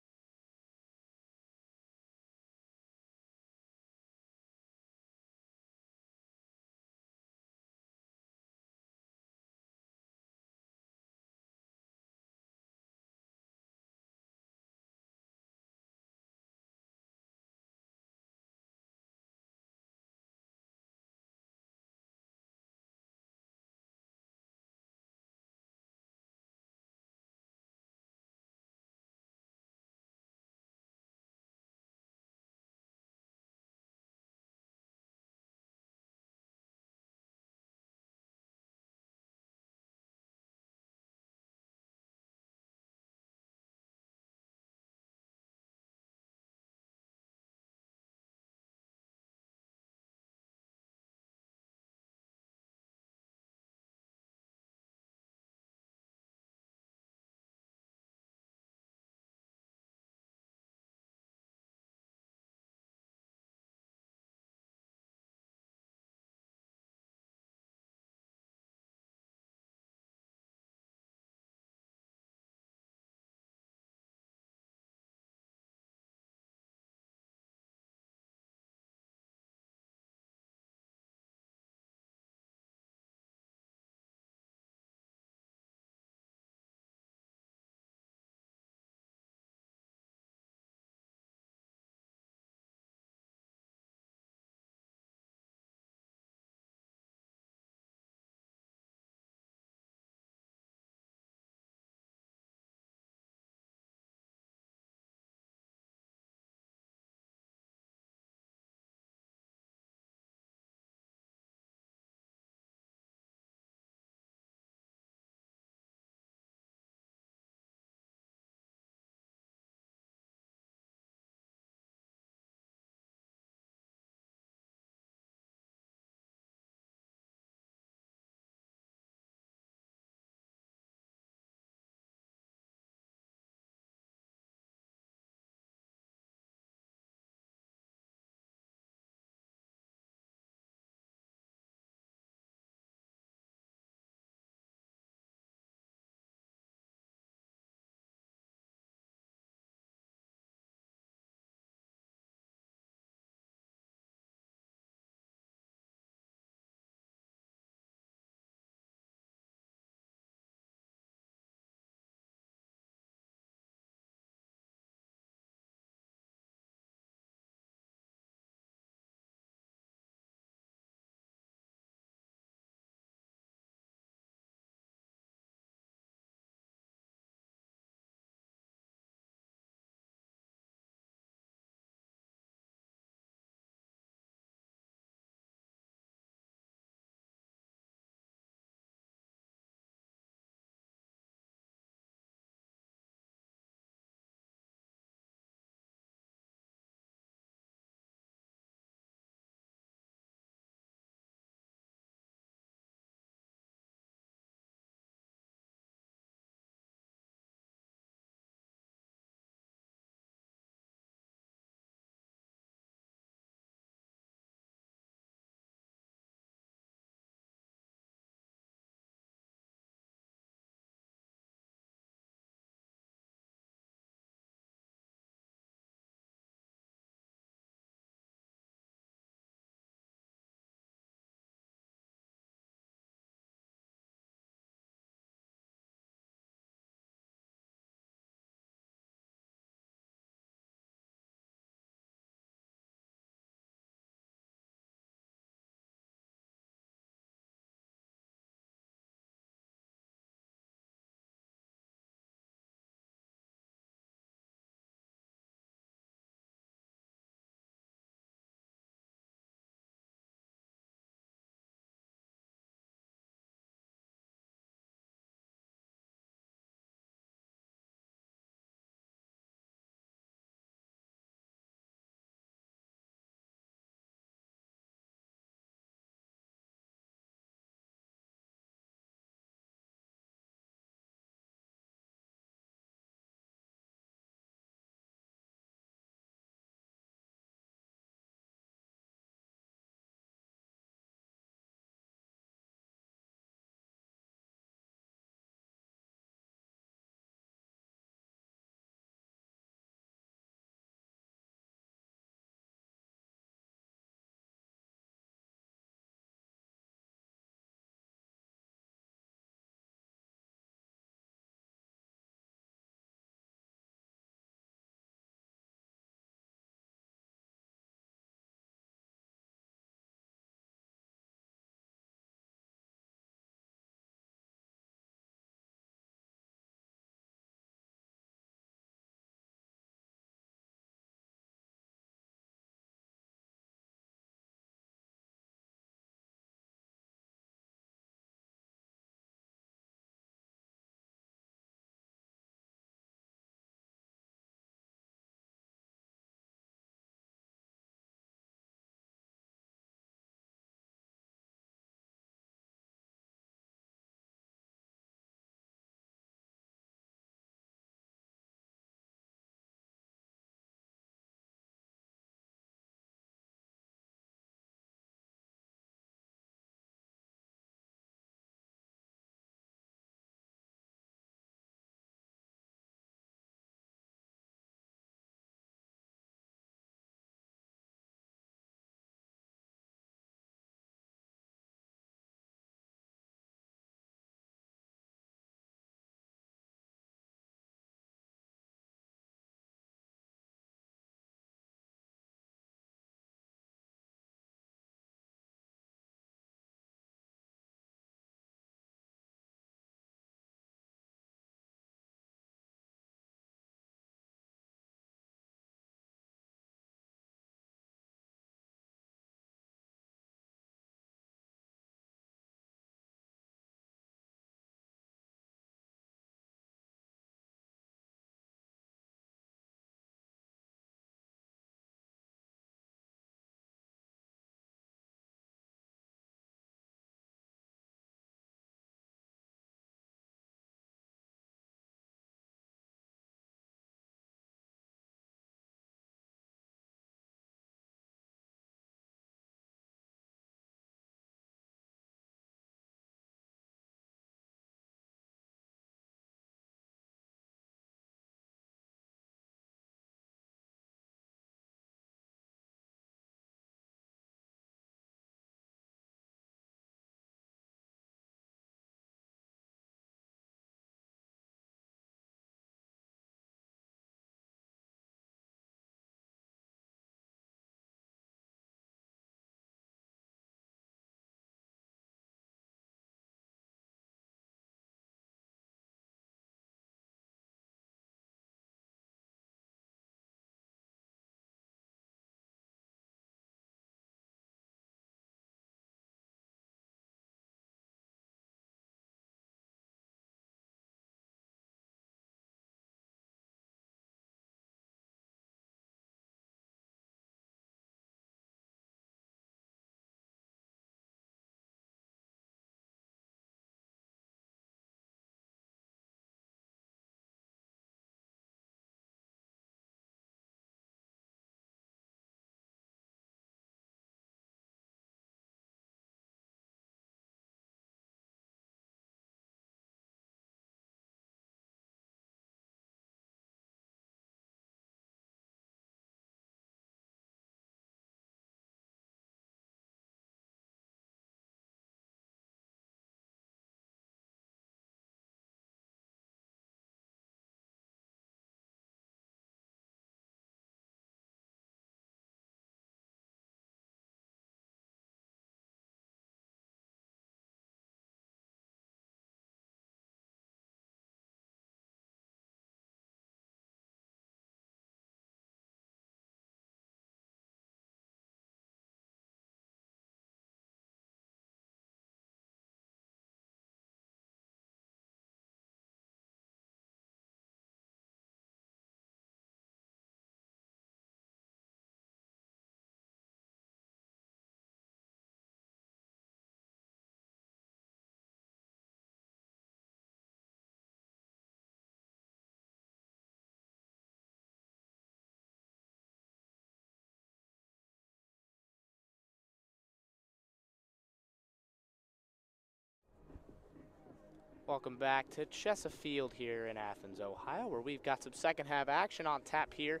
Welcome back to Chesapeake here in Athens, Ohio, where we've got some second half action on tap here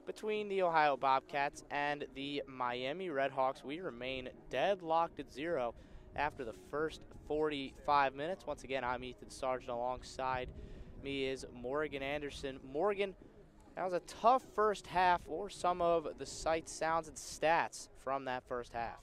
between the Ohio Bobcats and the Miami Redhawks. We remain deadlocked at 0 after the first 45 minutes. Once again, I'm Ethan Sargent. Alongside me is Morgan Anderson. Morgan, that was a tough first half. What were some of the sights, sounds, and stats from that first half?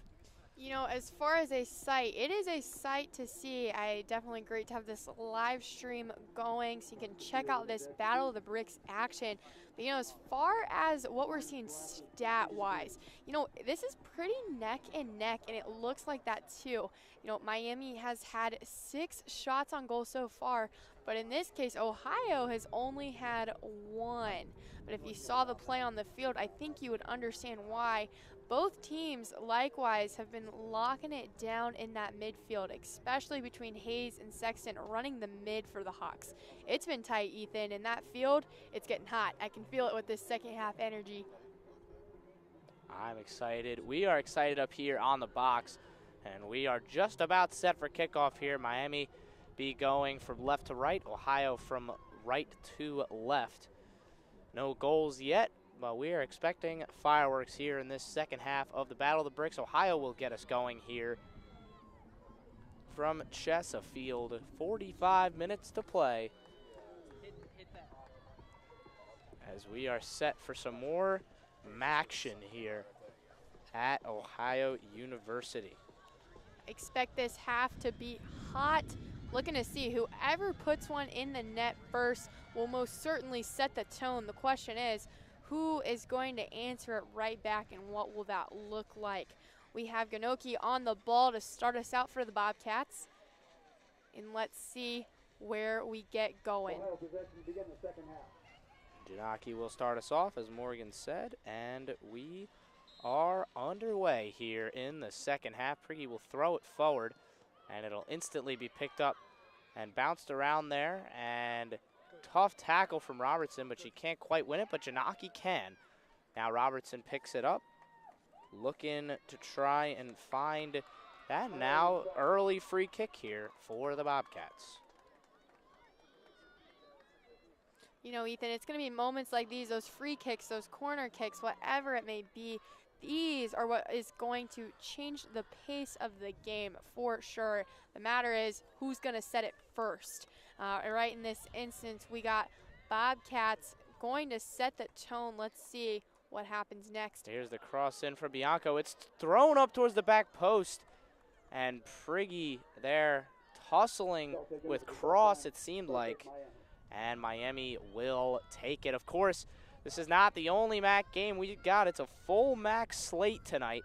You know, as far as a sight, it is a sight to see. I definitely great to have this live stream going so you can check out this Battle of the Bricks action. But, you know, as far as what we're seeing stat-wise, you know, this is pretty neck and neck, and it looks like that too. You know, Miami has had 6 shots on goal so far, but in this case, Ohio has only had 1. But if you saw the play on the field, I think you would understand why. Both teams, likewise, have been locking it down in that midfield, especially between Hayes and Sexton running the mid for the Hawks. It's been tight, Ethan. In that field, it's getting hot. I can feel it with this second half energy. I'm excited. We are excited up here on the box, and we are just about set for kickoff here. Miami be going from left to right, Ohio from right to left. No goals yet, but we are expecting fireworks here in this second half of the Battle of the Bricks. Ohio will get us going here from Chesapeake. 45 minutes to play as we are set for some more action here at Ohio University. Expect this half to be hot. Looking to see whoever puts one in the net first will most certainly set the tone. The question is, who is going to answer it right back, and what will that look like? We have Ganoki on the ball to start us out for the Bobcats. And let's see where we get going. Janaki will start us off, as Morgan said, and we are underway here in the second half. Prigge will throw it forward, and it'll instantly be picked up and bounced around there, and tough tackle from Robertson, but she can't quite win it, but Janaki can. Now Robertson picks it up, looking to try and find that now early free kick here for the Bobcats. You know, Ethan, it's going to be moments like these, those free kicks, those corner kicks, whatever it may be. These are what is going to change the pace of the game for sure. The matter is who's going to set it first. Right in this instance, we got Bobcats going to set the tone. Let's see what happens next. Here's the cross in for Bianco. It's thrown up towards the back post, and Prigge there tussling with cross, it seemed like, and Miami will take it. Of course, this is not the only MAC game we've got. It's a full MAC slate tonight.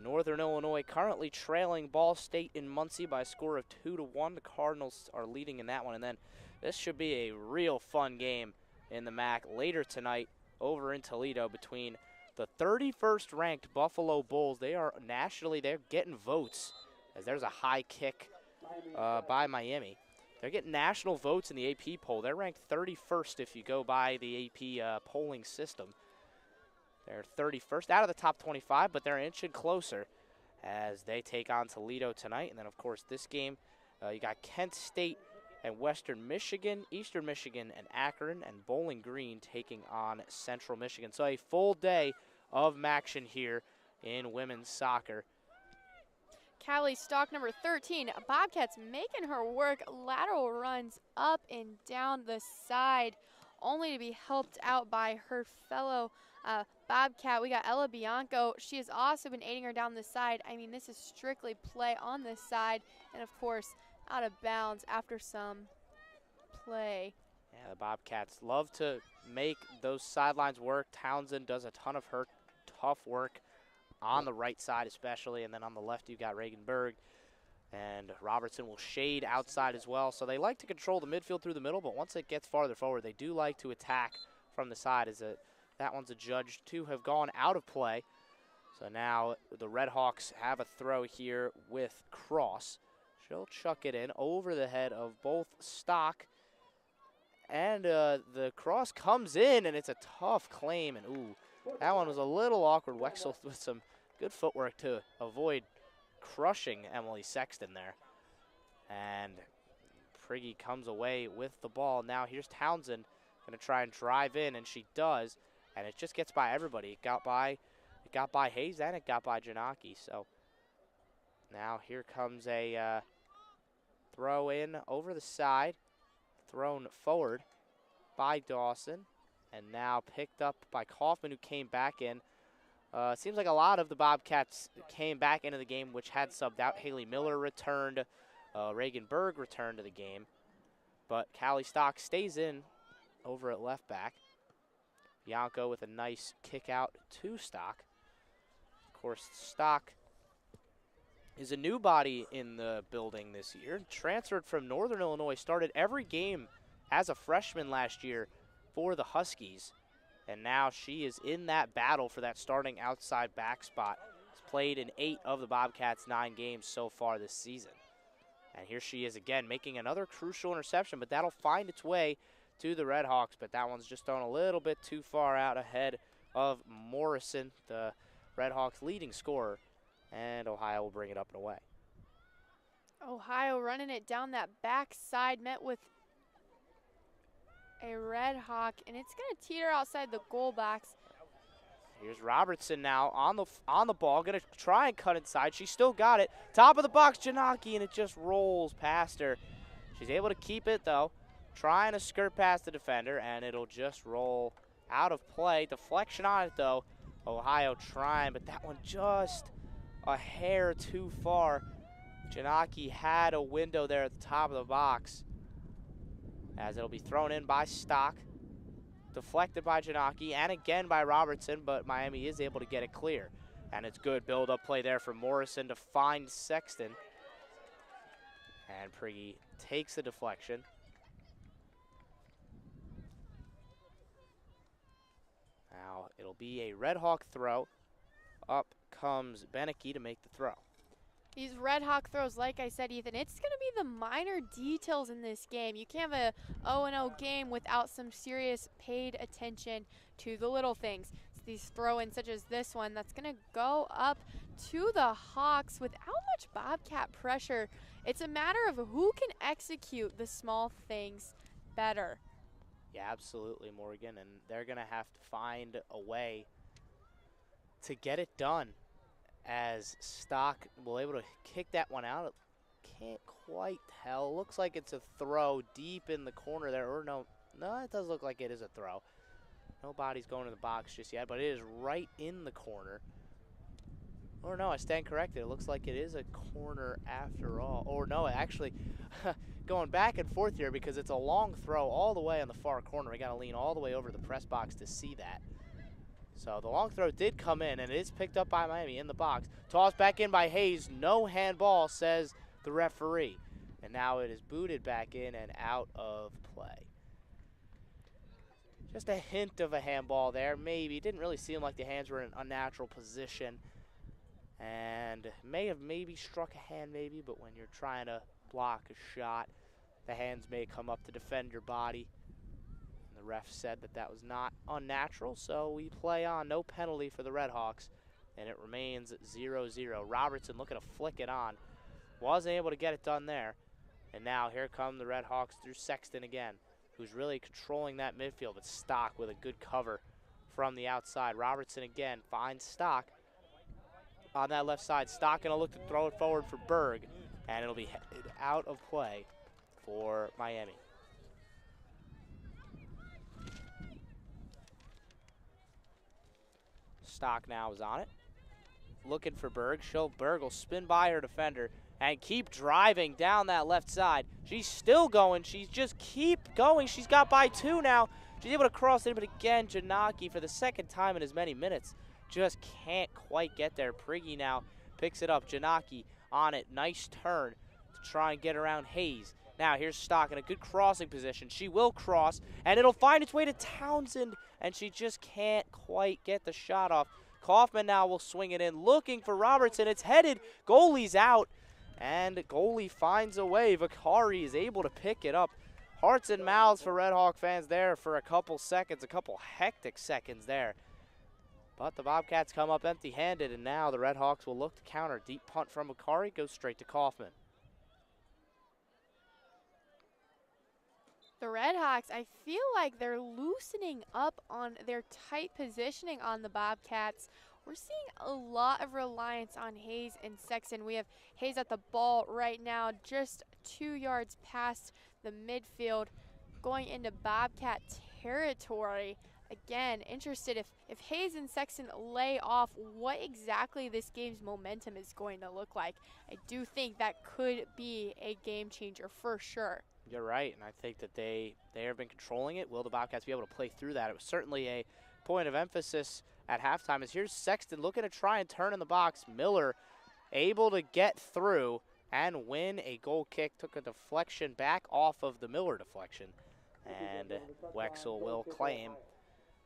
Northern Illinois currently trailing Ball State in Muncie by a score of 2-1. The Cardinals are leading in that one. And then this should be a real fun game in the MAC later tonight over in Toledo between the 31st ranked Buffalo Bulls. They are nationally, they're getting votes, as there's a high kick by Miami. They're getting national votes in the AP poll. They're ranked 31st if you go by the AP polling system. They're 31st out of the top 25, but they're inching closer as they take on Toledo tonight. And then, of course, this game, you got Kent State and Western Michigan, Eastern Michigan and Akron, and Bowling Green taking on Central Michigan. So a full day of action here in women's soccer. Callie Stock, number 13. Bobcats making her work. Lateral runs up and down the side, only to be helped out by her fellow Bobcat. We got Ella Bianco. She has also been aiding her down the side. I mean, this is strictly play on this side, and of course, out of bounds after some play. Yeah, the Bobcats love to make those sidelines work. Townsend does a ton of her tough work on the right side especially, and then on the left you've got Reagan Berg, and Robertson will shade outside as well. So they like to control the midfield through the middle, but once it gets farther forward, they do like to attack from the side, as that one's adjudged to have gone out of play. So now the Redhawks have a throw here with Cross. She'll chuck it in over the head of both Stock, and the cross comes in, and it's a tough claim, and ooh, that one was a little awkward. Wexel with some good footwork to avoid crushing Emily Sexton there. And Priggy comes away with the ball. Now here's Townsend going to try and drive in, and she does. And it just gets by everybody. It got by Hayes, and it got by Janaki. So now here comes a throw in over the side, thrown forward by Dawson, and now picked up by Kaufman, who came back in. Seems like a lot of the Bobcats came back into the game, which had subbed out. Haley Miller returned. Reagan Berg returned to the game. But Callie Stock stays in over at left back. Bianco with a nice kick out to Stock. Of course, Stock is a new body in the building this year. Transferred from Northern Illinois, started every game as a freshman last year for the Huskies. And now she is in that battle for that starting outside back spot. Has played in 8 of the Bobcats' 9 games so far this season. And here she is again, making another crucial interception, but that'll find its way to the Redhawks. But that one's just thrown a little bit too far out ahead of Morrison, the Redhawks' leading scorer. And Ohio will bring it up and away. Ohio running it down that backside, met with a Red Hawk, and it's going to teeter outside the goal box. Here's Robertson now on the ball, going to try and cut inside. She still got it. Top of the box, Janaki, and it just rolls past her. She's able to keep it, though, trying to skirt past the defender, and it'll just roll out of play. Deflection on it, though. Ohio trying, but that one just a hair too far. Janaki had a window there at the top of the box, as it'll be thrown in by Stock, deflected by Janaki, and again by Robertson, but Miami is able to get it clear. And it's good build-up play there from Morrison to find Sexton. And Priggy takes the deflection. Now it'll be a Red Hawk throw. Up comes Beneke to make the throw. These Red Hawk throws, like I said, Ethan, it's going to be the minor details in this game. You can't have a 0-0 game without some serious paid attention to the little things. It's these throw-ins such as this one that's going to go up to the Hawks without much Bobcat pressure. It's a matter of who can execute the small things better. Yeah, absolutely, Morgan, and they're going to have to find a way to get it done, as Stock will able to kick that one out. Can't quite tell. Looks like it's a throw deep in the corner there. Or no, it does look like it is a throw. Nobody's going to the box just yet, but it is right in the corner. Or no, I stand corrected. It looks like it is a corner after all. Or no, actually, going back and forth here because it's a long throw all the way on the far corner. We got to lean all the way over the press box to see that. So the long throw did come in, and it is picked up by Miami in the box. Tossed back in by Hayes. No handball, says the referee. And now it is booted back in and out of play. Just a hint of a handball there, maybe. It didn't really seem like the hands were in an unnatural position. And may have maybe struck a hand maybe, but when you're trying to block a shot, the hands may come up to defend your body. The ref said that that was not unnatural, so we play on. No penalty for the Redhawks, and it remains 0-0. Robertson looking to flick it on. Wasn't able to get it done there. And now here come the Redhawks through Sexton again, who's really controlling that midfield. But Stock with a good cover from the outside. Robertson again finds Stock on that left side. Stock going to look to throw it forward for Berg, and it'll be headed out of play for Miami. Stock now is on it. Looking for Berg. Berg will spin by her defender and keep driving down that left side. She's still going. She's just keep going. She's got by 2 now. She's able to cross it, but again, Janaki for the second time in as many minutes just can't quite get there. Priggy now picks it up. Janaki on it. Nice turn to try and get around Hayes. Now here's Stock in a good crossing position. She will cross, and it'll find its way to Townsend, and she just can't quite get the shot off. Kaufman now will swing it in, looking for Robertson. It's headed. Goalie's out, and goalie finds a way. Vicari is able to pick it up. Hearts and mouths for Red Hawk fans there for a couple seconds, a couple hectic seconds there. But the Bobcats come up empty-handed, and now the Red Hawks will look to counter. Deep punt from Vicari goes straight to Kaufman. The Redhawks, I feel like they're loosening up on their tight positioning on the Bobcats. We're seeing a lot of reliance on Hayes and Sexton. We have Hayes at the ball right now, just 2 yards past the midfield, going into Bobcat territory. Again, interested if Hayes and Sexton lay off, what exactly this game's momentum is going to look like. I do think that could be a game changer for sure. You're right, and I think that they have been controlling it. Will the Bobcats be able to play through that? It was certainly a point of emphasis at halftime. As here's Sexton looking to try and turn in the box. Miller able to get through and win a goal kick. Took a deflection back off of the Miller deflection, and Wexel will claim.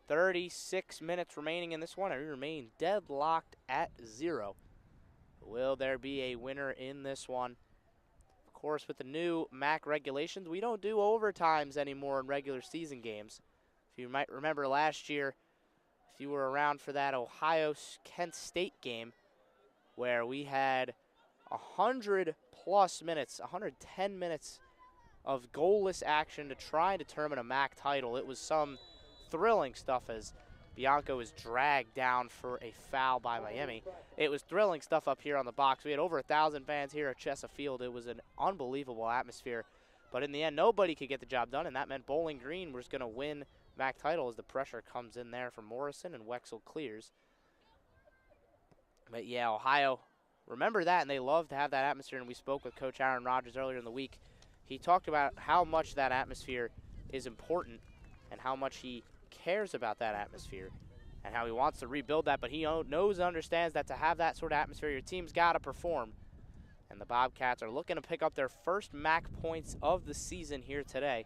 36 minutes remaining in this one, and we remain deadlocked at 0. Will there be a winner in this one? Of course, with the new MAC regulations, we don't do overtimes anymore in regular season games. If you might remember last year, if you were around for that Ohio-Kent State game, where we had 100-plus minutes, 110 minutes of goalless action to try and determine a MAC title. It was some thrilling stuff as Bianco was dragged down for a foul by Miami. It was thrilling stuff up here on the box. We had over 1,000 fans here at Chesa Field. It was an unbelievable atmosphere. But in the end, nobody could get the job done, and that meant Bowling Green was going to win MAC title as the pressure comes in there from Morrison and Wexel clears. But yeah, Ohio, remember that, and they love to have that atmosphere, and we spoke with Coach Aaron Rodgers earlier in the week. He talked about how much that atmosphere is important and how much he cares about that atmosphere and how he wants to rebuild that, but he knows and understands that to have that sort of atmosphere, your team's got to perform. And the Bobcats are looking to pick up their first MAC points of the season here today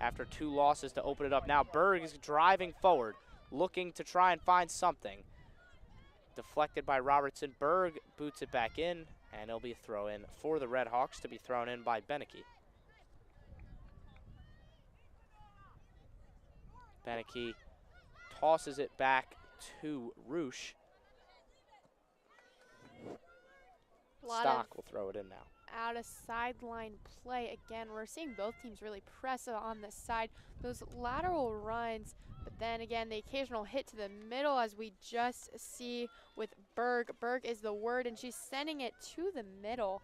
after 2 losses to open it up. Now Berg is driving forward, looking to try and find something. Deflected by Robertson. Berg boots it back in, and it'll be a throw in for the Redhawks to be thrown in by Beneke. Beneke tosses it back to Roosh. Stock will throw it in now. Out of sideline play. Again, we're seeing both teams really press on the side. Those lateral runs, but then again, the occasional hit to the middle as we just see with Berg. Berg is the word, and she's sending it to the middle.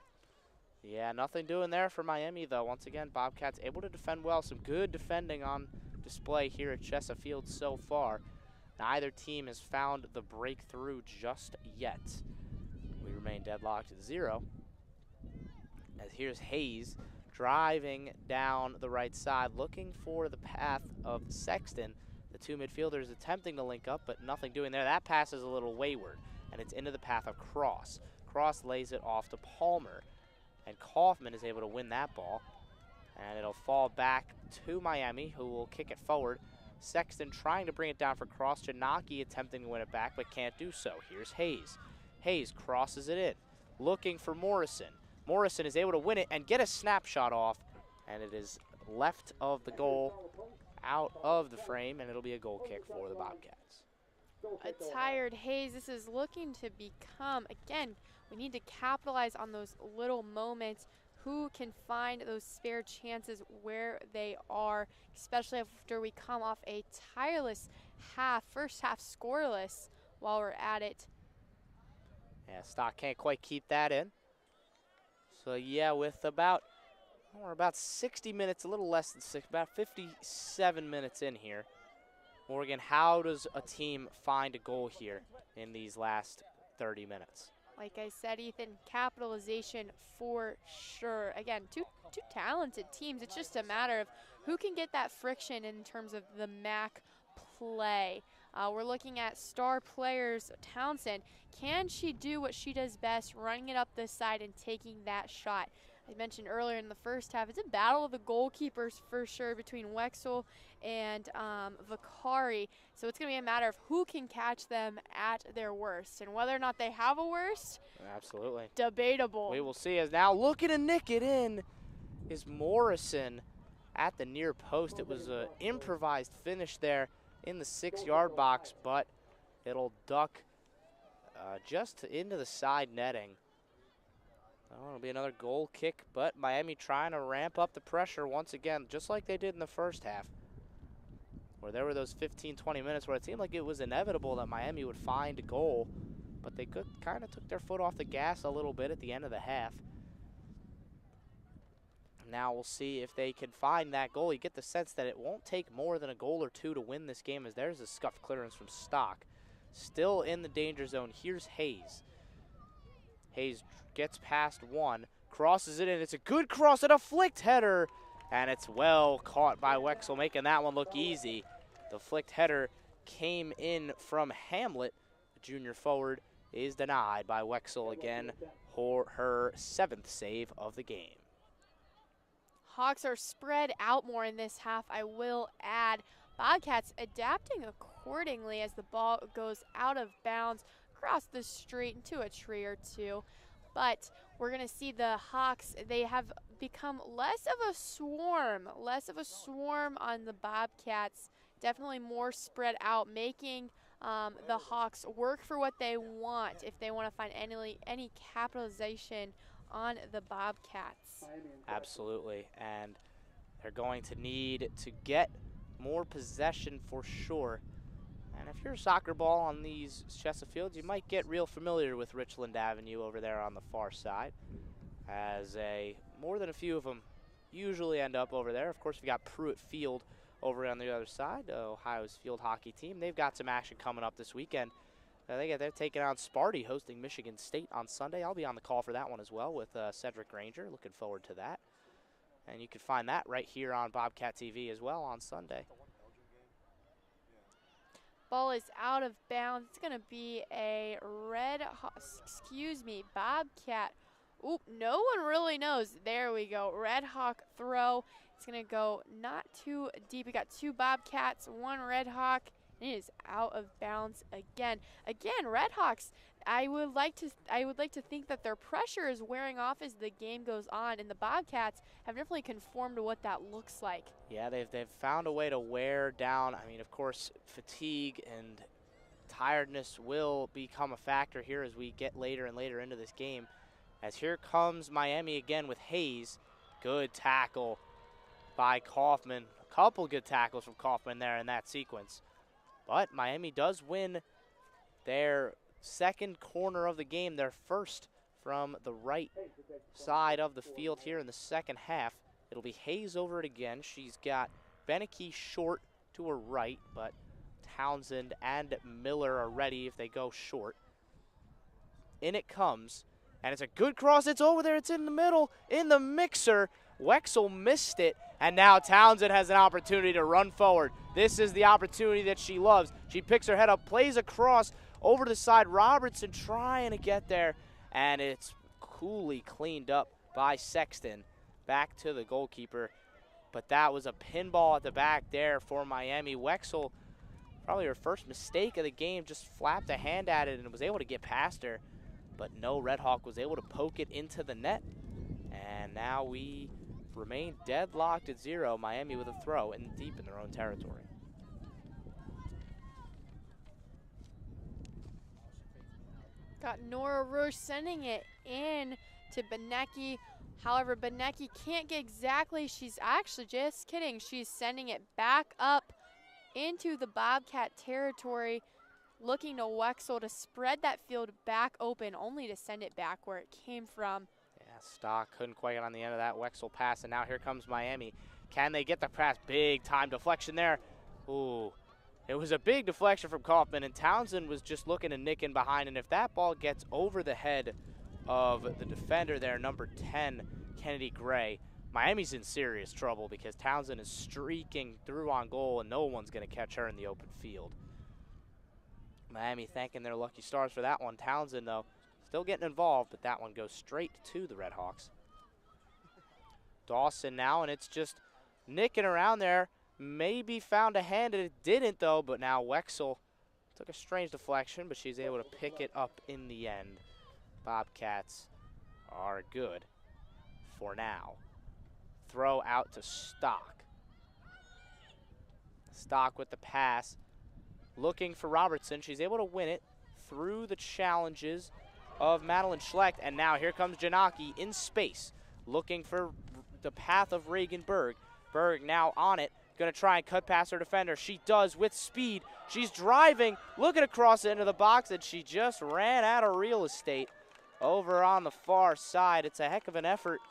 Yeah, nothing doing there for Miami, though. Once again, Bobcats able to defend well. Some good defending on display here at Chesa Field so far. Neither team has found the breakthrough just yet. We remain deadlocked at 0. As here's Hayes driving down the right side, looking for the path of Sexton. The 2 midfielders attempting to link up, but nothing doing there. That pass is a little wayward, and it's into the path of Cross. Cross lays it off to Palmer, and Kaufman is able to win that ball. And it'll fall back to Miami, who will kick it forward. Sexton trying to bring it down for Cross. Janaki attempting to win it back, but can't do so. Here's Hayes. Hayes crosses it in, looking for Morrison. Morrison is able to win it and get a snapshot off, and it is left of the goal, out of the frame, and it'll be a goal kick for the Bobcats. A tired Hayes. This is looking to become, again, we need to capitalize on those little moments. Who can find those spare chances where they are, especially after we come off a tireless first half scoreless while we're at it. Yeah, Stock can't quite keep that in. So yeah, with about 60 minutes, a little less than 6, about 57 minutes in here. Morgan, how does a team find a goal here in these last 30 minutes? Like I said, Ethan, capitalization for sure. Again, two talented teams. It's just a matter of who can get that friction in terms of the MAC play. We're looking at star players, Townsend. Can she do what she does best, running it up this side and taking that shot? I mentioned earlier in the first half, it's a battle of the goalkeepers for sure between Wexel and Vicari. So it's going to be a matter of who can catch them at their worst. And whether or not they have a worst, absolutely debatable. We will see. As now looking to nick it in is Morrison at the near post. It was an improvised finish there in the 6-yard box, but it'll duck just into the side netting. Oh, it'll be another goal kick, but Miami trying to ramp up the pressure once again, just like they did in the first half, where there were those 15, 20 minutes where it seemed like it was inevitable that Miami would find a goal, but they kind of took their foot off the gas a little bit at the end of the half. Now we'll see if they can find that goal. You get the sense that it won't take more than a goal or two to win this game, as there's a scuffed clearance from Stock. Still in the danger zone. Here's Hayes. Hayes gets past one, crosses it in. It's a good cross and a flicked header, and it's well caught by Wexel, making that one look easy. The flicked header came in from Hamlet. The junior forward is denied by Wexel again for her 7th save of the game. Hawks are spread out more in this half, I will add. Bobcats adapting accordingly as the ball goes out of bounds across the street into a tree or two. But we're going to see the Hawks, they have become less of a swarm on the Bobcats. Definitely more spread out, making the Hawks work for what they want if they want to find any capitalization on the Bobcats. Absolutely, and they're going to need to get more possession for sure. And if you're a soccer ball on these Chesa fields, you might get real familiar with Richland Avenue over there on the far side, as more than a few of them usually end up over there. Of course, we've got Pruitt Field over on the other side, Ohio's field hockey team. They've got some action coming up this weekend. They're taking on Sparty, hosting Michigan State on Sunday. I'll be on the call for that one as well with Cedric Ranger. Looking forward to that. And you can find that right here on Bobcat TV as well on Sunday. Ball is out of bounds. It's going to be a Bobcat. Oop, no one really knows. There we go. Red Hawk throw. It's going to go not too deep. We got 2 Bobcats, 1 Red Hawk. It is out of bounds again. Again, Red Hawks, I would like to think that their pressure is wearing off as the game goes on, and the Bobcats have definitely conformed to what that looks like. Yeah, they've found a way to wear down. I mean, of course, fatigue and tiredness will become a factor here as we get later and later into this game. As here comes Miami again with Hayes. Good tackle by Kaufman. A couple good tackles from Kaufman there in that sequence. But Miami does win their second corner of the game, their first from the right side of the field here in the second half. It'll be Hayes over it again. She's got Beneke short to her right, but Townsend and Miller are ready if they go short. In it comes, and it's a good cross. It's over there. It's in the middle, in the mixer. Wexel missed it, and now Townsend has an opportunity to run forward. This is the opportunity that she loves. She picks her head up, plays across over to the side. Robertson trying to get there, and it's coolly cleaned up by Sexton. Back to the goalkeeper, but that was a pinball at the back there for Miami. Wexel, probably her first mistake of the game, just flapped a hand at it and was able to get past her, but no, Red Hawk was able to poke it into the net, and now we remain deadlocked at 0. Miami with a throw and deep in their own territory. Got Nora Roche sending it in to Beneke. However, Beneke can't get exactly. She's actually just kidding. She's sending it back up into the Bobcat territory, looking to Wexel to spread that field back open, only to send it back where it came from. Stock couldn't quite get on the end of that Wexel pass, and now here comes Miami. Can they get the pass? Big time deflection there. Ooh, it was a big deflection from Kaufman, and Townsend was just looking to nick in behind, and if that ball gets over the head of the defender there, number 10, Kennedy Gray, Miami's in serious trouble because Townsend is streaking through on goal, and no one's going to catch her in the open field. Miami thanking their lucky stars for that one. Townsend, though, still getting involved, but that one goes straight to the Red Hawks. Dawson now, and it's just nicking around there. Maybe found a hand, and it didn't, though, but now Wexel took a strange deflection, but she's able to pick it up in the end. Bobcats are good for now. Throw out to Stock. Stock with the pass. Looking for Robertson. She's able to win it through the challenges of Madeline Schlecht. And now here comes Janaki in space, looking for the path of Reagan Berg. Berg now on it, going to try and cut past her defender. She does with speed. She's driving, looking across into the box, and she just ran out of real estate over on the far side. It's a heck of an effort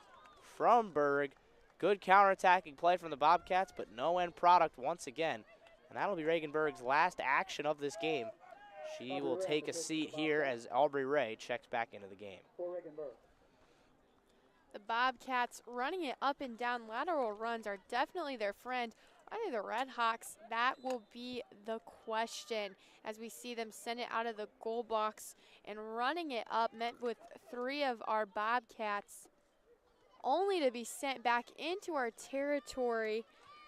from Berg. Good counterattacking play from the Bobcats, but no end product once again. And that'll be Reagan Berg's last action of this game. She will take a seat here as Aubrey Ray checks back into the game. The Bobcats running it up and down lateral runs are definitely their friend. Are they the Red Hawks? That will be the question as we see them send it out of the goal box and running it up, met with 3 of our Bobcats, only to be sent back into our territory.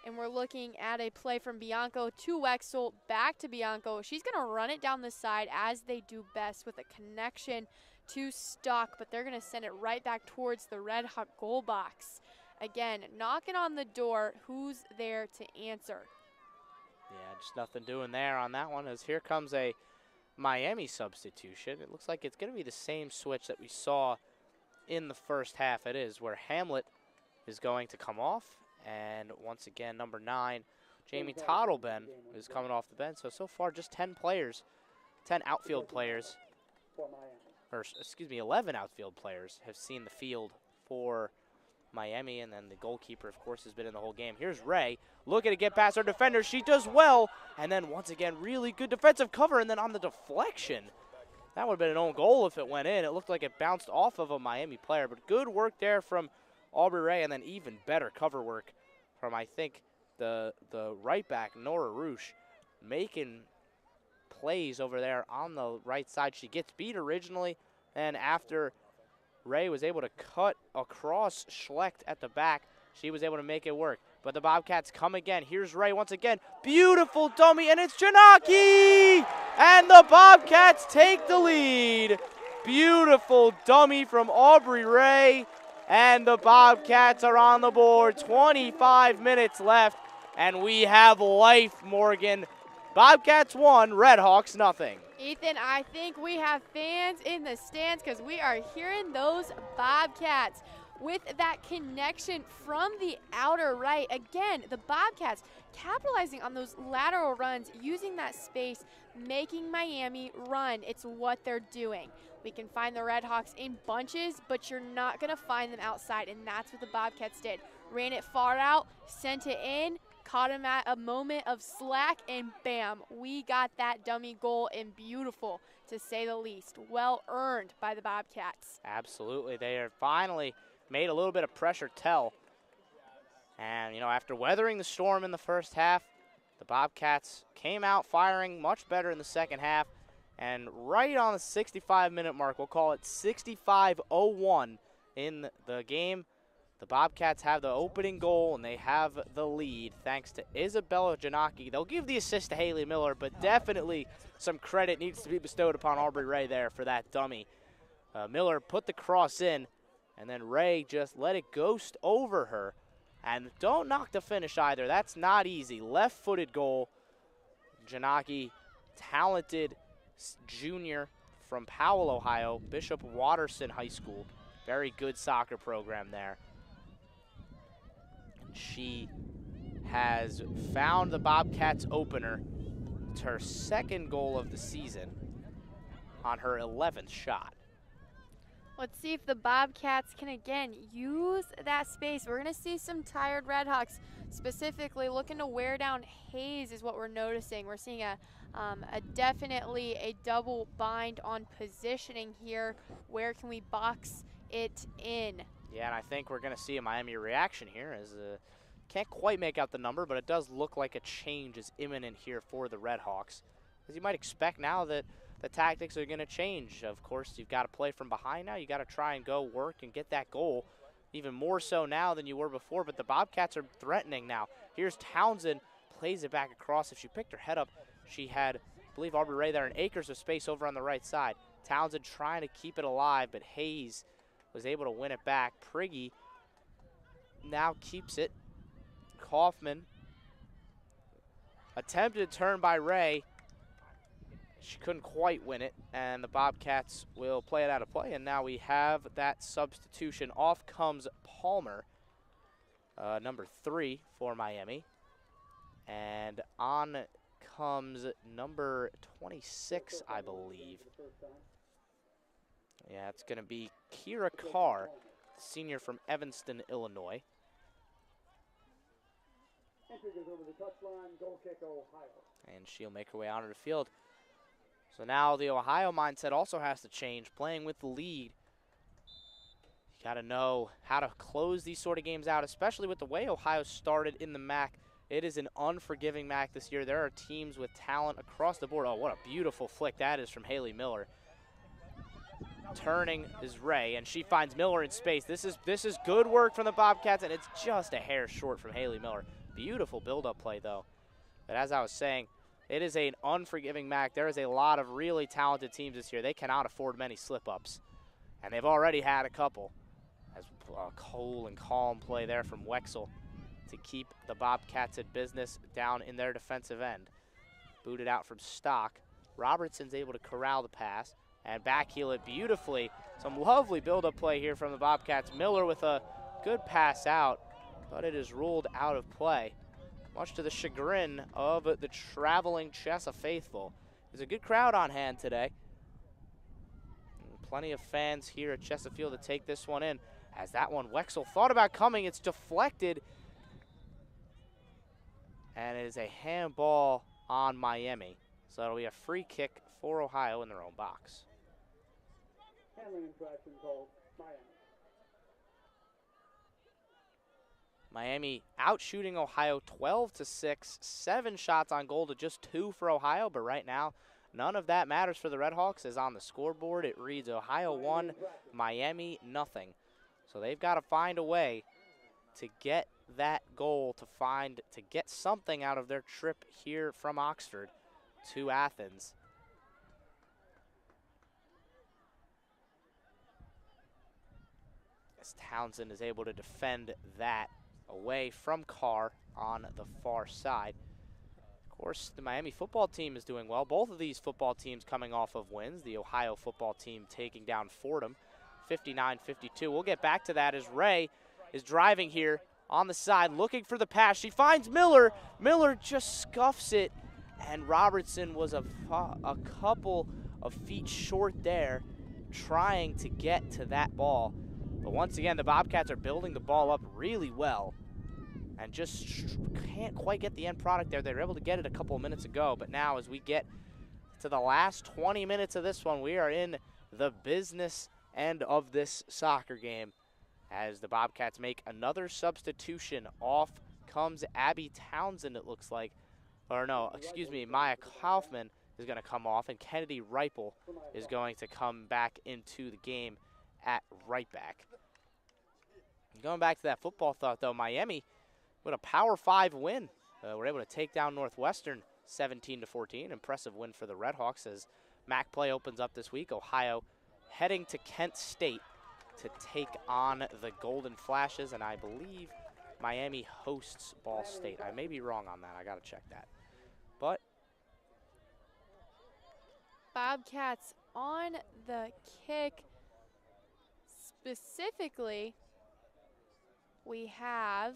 And we're looking at a play from Bianco to Wexel, back to Bianco. She's going to run it down the side as they do best with a connection to Stock, but they're going to send it right back towards the Red Hawk goal box. Again, knocking on the door, who's there to answer? Yeah, just nothing doing there on that one, as here comes a Miami substitution. It looks like it's going to be the same switch that we saw in the first half. It is, where Hamlet is going to come off. And once again, number 9, Jamie Tottleben is coming off the bench. So far, just 10 players, 10 outfield players, or excuse me, 11 outfield players have seen the field for Miami. And then the goalkeeper, of course, has been in the whole game. Here's Ray looking to get past her defender. She does well. And then once again, really good defensive cover. And then on the deflection, that would have been an own goal if it went in. It looked like it bounced off of a Miami player. But good work there from Aubrey Ray, and then even better cover work from, I think, the right back, Nora Roosh, making plays over there on the right side. She gets beat originally, and after Ray was able to cut across Schlecht at the back, she was able to make it work. But the Bobcats come again. Here's Ray once again. Beautiful dummy, and it's Janaki! And the Bobcats take the lead. Beautiful dummy from Aubrey Ray. And the Bobcats are on the board. 25 minutes left, and we have life, Morgan. Bobcats 1, Red Hawks nothing. Ethan, I think we have fans in the stands because we are hearing those Bobcats with that connection from the outer right. Again, the Bobcats capitalizing on those lateral runs, using that space, making Miami run. It's what they're doing. We can find the Red Hawks in bunches, but you're not going to find them outside, and that's what the Bobcats did. Ran it far out, sent it in, caught him at a moment of slack, and bam, we got that dummy goal, and beautiful, to say the least. Well earned by the Bobcats. Absolutely. They are finally made a little bit of pressure tell. And, you know, after weathering the storm in the first half, the Bobcats came out firing much better in the second half. And right on the 65-minute mark, we'll call it 65:01 in the game, the Bobcats have the opening goal, and they have the lead thanks to Isabella Janaki. They'll give the assist to Haley Miller, but definitely some credit needs to be bestowed upon Aubrey Ray there for that dummy. Miller put the cross in, and then Ray just let it ghost over her. And don't knock the finish either. That's not easy. Left-footed goal. Janaki, talented junior from Powell, Ohio, Bishop Watterson High School. Very good soccer program there. She has found the Bobcats opener. It's her second goal of the season on her 11th shot. Let's see if the Bobcats can, again, use that space. We're going to see some tired Red Hawks, specifically looking to wear down Hayes is what we're noticing. We're seeing definitely a double bind on positioning here. Where can we box it in? Yeah, and I think we're going to see a Miami reaction here, as can't quite make out the number, but it does look like a change is imminent here for the Red Hawks. As you might expect now that the tactics are going to change. Of course, you've got to play from behind now. You got to try and go work and get that goal, even more so now than you were before. But the Bobcats are threatening now. Here's Townsend, plays it back across. If she picked her head up, she had, I believe, Aubrey Ray there, and acres of space over on the right side. Townsend trying to keep it alive, but Hayes was able to win it back. Prigge now keeps it. Kaufman, attempted turn by Ray. She couldn't quite win it, and the Bobcats will play it out of play. And now we have that substitution. Off comes Palmer, number 3 for Miami. And on comes number 26, I believe. Yeah, it's going to be Kira Carr, senior from Evanston, Illinois. And she'll make her way onto the field. So now the Ohio mindset also has to change, playing with the lead. You got to know how to close these sort of games out, especially with the way Ohio started in the MAC. It is an unforgiving MAC this year. There are teams with talent across the board. Oh, what a beautiful flick that is from Haley Miller. Turning is Ray, and she finds Miller in space. This is good work from the Bobcats, and it's just a hair short from Haley Miller. Beautiful build-up play, though. But as I was saying, it is an unforgiving MAC. There is a lot of really talented teams this year. They cannot afford many slip-ups, and they've already had a couple. As cool and calm play there from Wexel to keep the Bobcats at business down in their defensive end. Booted out from Stock. Robertson's able to corral the pass and backheel it beautifully. Some lovely build-up play here from the Bobcats. Miller with a good pass out, but it is ruled out of play, much to the chagrin of the traveling Chessa faithful. There's a good crowd on hand today. And plenty of fans here at Chessa Field to take this one in. As that one, Wexel thought about coming, it's deflected. And it is a handball on Miami. So it'll be a free kick for Ohio in their own box. Handling infraction called Miami out shooting Ohio 12-6, 7 shots on goal to just 2 for Ohio, but right now none of that matters for the Redhawks, as on the scoreboard it reads Ohio 1, Miami nothing. So they've got to find a way to get that goal, to get something out of their trip here from Oxford to Athens. As Townsend is able to defend that away from Carr on the far side. Of course, the Miami football team is doing well. Both of these football teams coming off of wins. The Ohio football team taking down Fordham 59-52. We'll get back to that as Ray is driving here on the side, looking for the pass. She finds Miller. Miller just scuffs it, and Robertson was a couple of feet short there, trying to get to that ball. But once again, the Bobcats are building the ball up really well and just can't quite get the end product there. They were able to get it a couple of minutes ago, but now as we get to the last 20 minutes of this one, we are in the business end of this soccer game as the Bobcats make another substitution. Off comes Abby Townsend, it looks like. Or no, excuse me, Maya Kaufman is going to come off, and Kennedy Ripple is going to come back into the game at right back. Going back to that football thought, though, Miami with a Power 5 win. We're able to take down Northwestern 17-14. Impressive win for the Redhawks as MAC play opens up this week. Ohio heading to Kent State to take on the Golden Flashes, and I believe Miami hosts Ball State. I may be wrong on that. I got to check that. But Bobcats on the kick. Specifically, we have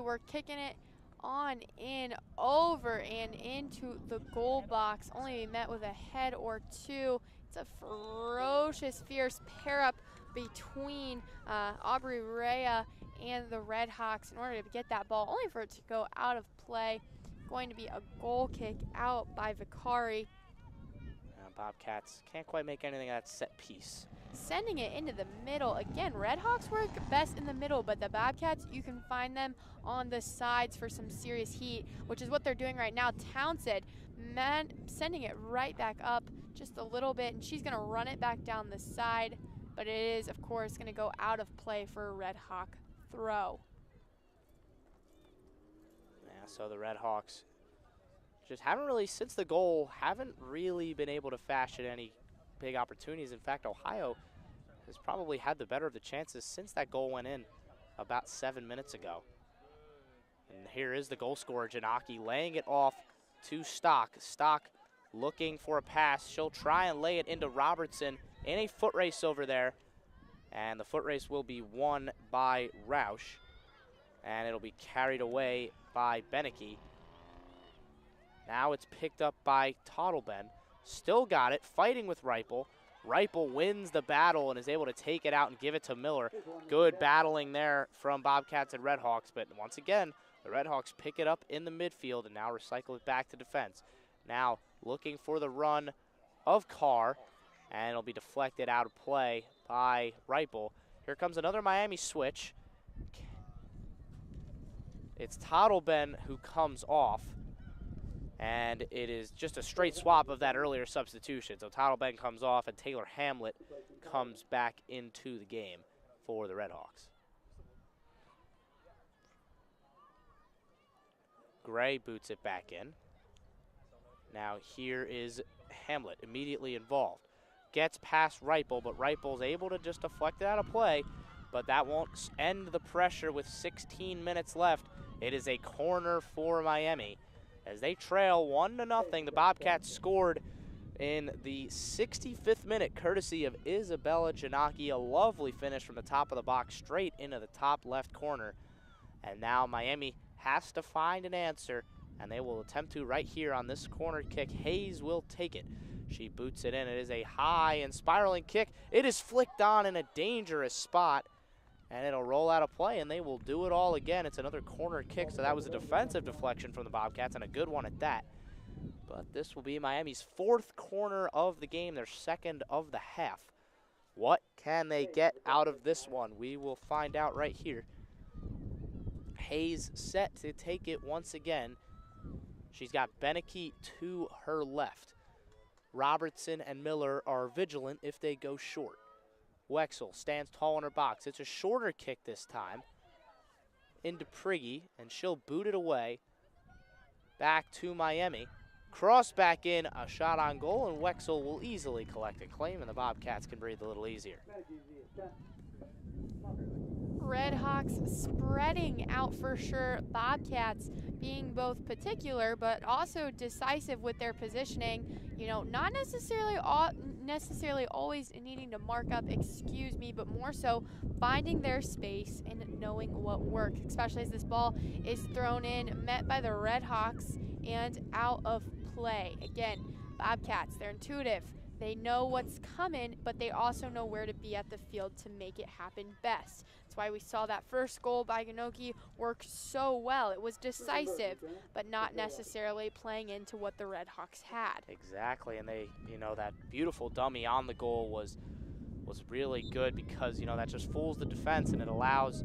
we're kicking it on in, over, and into the goal box. Only met with a head or two. It's a ferocious, fierce pair-up between Aubrey Rhea and the Redhawks in order to get that ball, only for it to go out of play. Going to be a goal kick out by Vicari. Bobcats can't quite make anything of that set piece. Sending it into the middle. Again, Redhawks work best in the middle, but the Bobcats, you can find them on the sides for some serious heat, which is what they're doing right now. Townsend, sending it right back up just a little bit, and she's going to run it back down the side, but it is, of course, going to go out of play for a Redhawk throw. Yeah, so the Redhawks just haven't really, since the goal, haven't really been able to fashion any big opportunities. In fact, Ohio has probably had the better of the chances since that goal went in about 7 minutes ago. And here is the goal scorer, Janaki, laying it off to Stock. Stock looking for a pass. She'll try and lay it into Robertson in a foot race over there. And the foot race will be won by Roush. And it'll be carried away by Beneke. Now it's picked up by Tottleben. Still got it, fighting with Reipel. Reipel wins the battle and is able to take it out and give it to Miller. Good battling there from Bobcats and Redhawks, but once again, the Redhawks pick it up in the midfield and now recycle it back to defense. Now looking for the run of Carr, and it'll be deflected out of play by Reipel. Here comes another Miami switch. It's Tottleben who comes off, and it is just a straight swap of that earlier substitution. So Tottleben comes off, and Taylor Hamlet comes back into the game for the Redhawks. Gray boots it back in. Now here is Hamlet immediately involved. Gets past Reipel, but Reipel's able to just deflect it out of play, but that won't end the pressure with 16 minutes left. It is a corner for Miami. As they trail 1-0, the Bobcats scored in the 65th minute, courtesy of Isabella Janaki. A lovely finish from the top of the box, straight into the top left corner. And now Miami has to find an answer, and they will attempt to right here on this corner kick. Hayes will take it. She boots it in. It is a high and spiraling kick. It is flicked on in a dangerous spot, and it'll roll out of play, and they will do it all again. It's another corner kick, so that was a defensive deflection from the Bobcats, and a good one at that. But this will be Miami's 4th corner of the game, their 2nd of the half. What can they get out of this one? We will find out right here. Hayes set to take it once again. She's got Beneke to her left. Robertson and Miller are vigilant if they go short. Wexel stands tall in her box. It's a shorter kick this time into Prigge, and she'll boot it away back to Miami. Cross back in, a shot on goal, and Wexel will easily collect a claim, and the Bobcats can breathe a little easier. Redhawks spreading out for sure. Bobcats being both particular but also decisive with their positioning. You know, not necessarily always needing to mark up, but more so finding their space and knowing what works, especially as this ball is thrown in, met by the Redhawks, and out of play. Again, Bobcats, they're intuitive. They know what's coming, but they also know where to be at the field to make it happen best. That's why we saw that first goal by Ganoki work so well. It was decisive, but not necessarily playing into what the Redhawks had. Exactly, and they, you know, that beautiful dummy on the goal was really good because, you know, that just fools the defense, and it allows,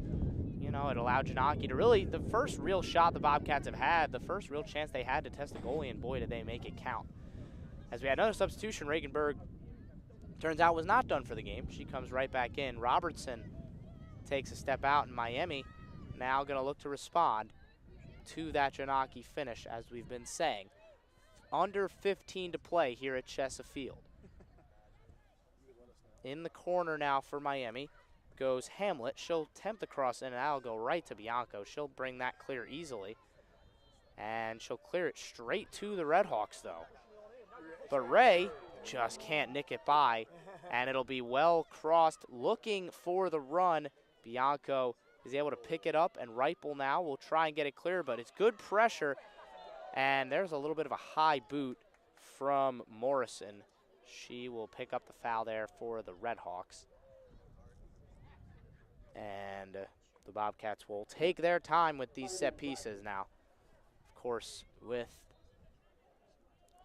you know, it allowed Janaki to really, the first real shot the Bobcats have had, the first real chance they had to test the goalie, and boy, did they make it count. As we had another substitution, Regenberg turns out was not done for the game. She comes right back in. Robertson takes a step out, and Miami now going to look to respond to that Janaki finish, as we've been saying. Under 15 to play here at Chesa Field. In the corner now for Miami goes Hamlet. She'll attempt the cross in, and that'll go right to Bianco. She'll bring that clear easily, and she'll clear it straight to the Redhawks, though. But Ray just can't nick it by, and it'll be well crossed, looking for the run. Bianco is able to pick it up, and Reipel now will try and get it clear, but it's good pressure, and there's a little bit of a high boot from Morrison. She will pick up the foul there for the Redhawks. And the Bobcats will take their time with these set pieces now. Of course,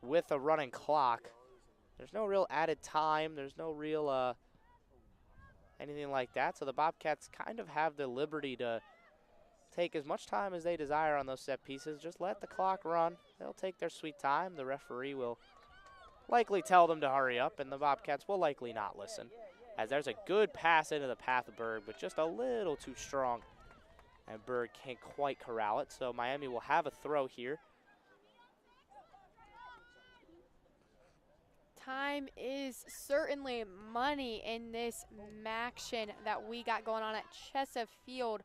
with a running clock, there's no real added time. There's no real anything like that. So the Bobcats kind of have the liberty to take as much time as they desire on those set pieces. Just let the clock run. They'll take their sweet time. The referee will likely tell them to hurry up, and the Bobcats will likely not listen. As there's a good pass into the path of Berg, but just a little too strong, and Berg can't quite corral it. So Miami will have a throw here. Time is certainly money in this action that we got going on at Chesa Field.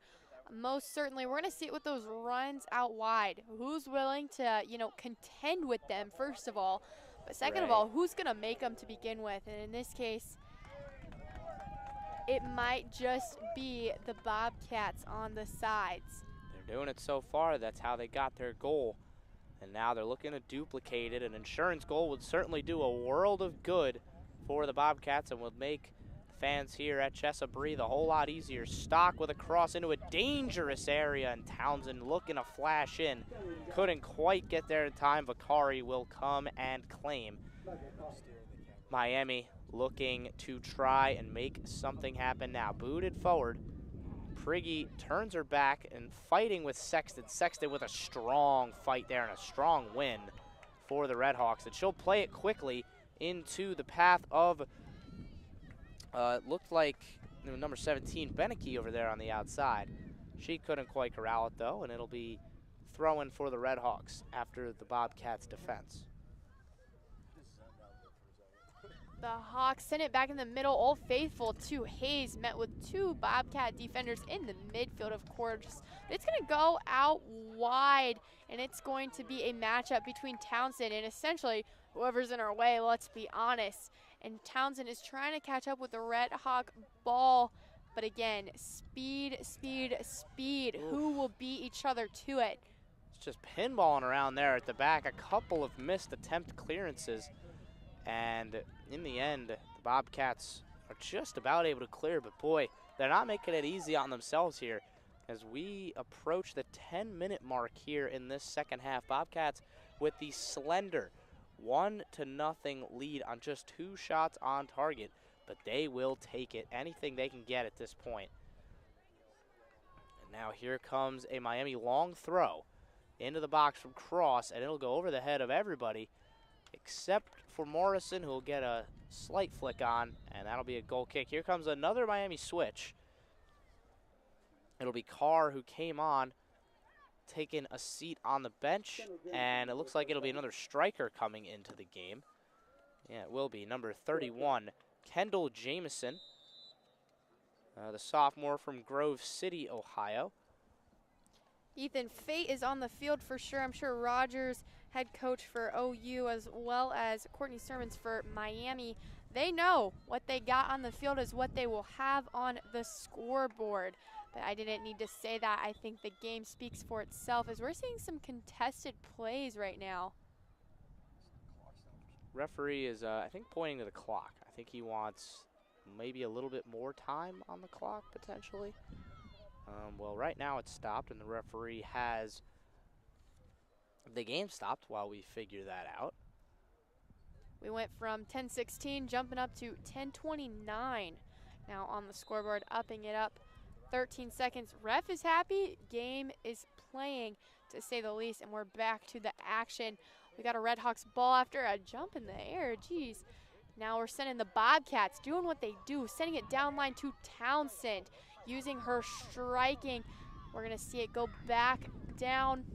most certainly. We're going to see it with those runs out wide. Who's willing to, contend with them, first of all. But second of all, who's going to make them to begin with? And in this case, it might just be the Bobcats on the sides. They're doing it so far. That's how they got their goal. And now they're looking to duplicate it. An insurance goal would certainly do a world of good for the Bobcats and would make fans here at Chesa breathe a whole lot easier. Stock with a cross into a dangerous area, and Townsend looking to flash in. Couldn't quite get there in time. Vicari will come and claim. Miami looking to try and make something happen now. Booted forward. Prigge turns her back and fighting with Sexton. Sexton with a strong fight there and a strong win for the Redhawks. And she'll play it quickly into the path of, it looked like number 17, Beneke over there on the outside. She couldn't quite corral it though, and it'll be throw-in for the Redhawks after the Bobcats' defense. The Hawks send it back in the middle. Old Faithful to Hayes, met with two Bobcat defenders in the midfield, of course. It's going to go out wide, and it's going to be a matchup between Townsend and essentially whoever's in our way, let's be honest. And Townsend is trying to catch up with the Red Hawk ball, but again, speed, speed, speed. Oof. Who will beat each other to it? It's just pinballing around there at the back. A couple of missed attempt clearances. And in the end, the Bobcats are just about able to clear, but boy, they're not making it easy on themselves here as we approach the 10-minute mark here in this second half. Bobcats with the slender 1-0 lead on just 2 shots on target, but they will take it, anything they can get at this point. And now here comes a Miami long throw into the box from cross, and it'll go over the head of everybody except for Morrison, who will get a slight flick on, and that'll be a goal kick. Here comes another Miami switch. It'll be Carr who came on, taking a seat on the bench, and it looks like it'll be another striker coming into the game. Yeah, it will be. Number 31, Kendall Jameson, the sophomore from Grove City, Ohio. Ethan, fate is on the field for sure. I'm sure Rogers, head coach for OU, as well as Courtney Sermons for Miami, they know what they got on the field is what they will have on the scoreboard. But I didn't need to say that. I think the game speaks for itself as we're seeing some contested plays right now. Referee is, I think, pointing to the clock. I think he wants maybe a little bit more time on the clock, potentially. Well, right now it's stopped, and the referee has the game stopped while we figure that out. We went from 10:16 jumping up to 10:29 now on the scoreboard, upping it up 13 seconds. Ref is happy. Game is playing, to say the least, and we're back to the action. We got a Redhawks ball after a jump in the air. Jeez. Now we're sending the Bobcats, doing what they do, sending it down line to Townsend, using her striking. We're going to see it go back down,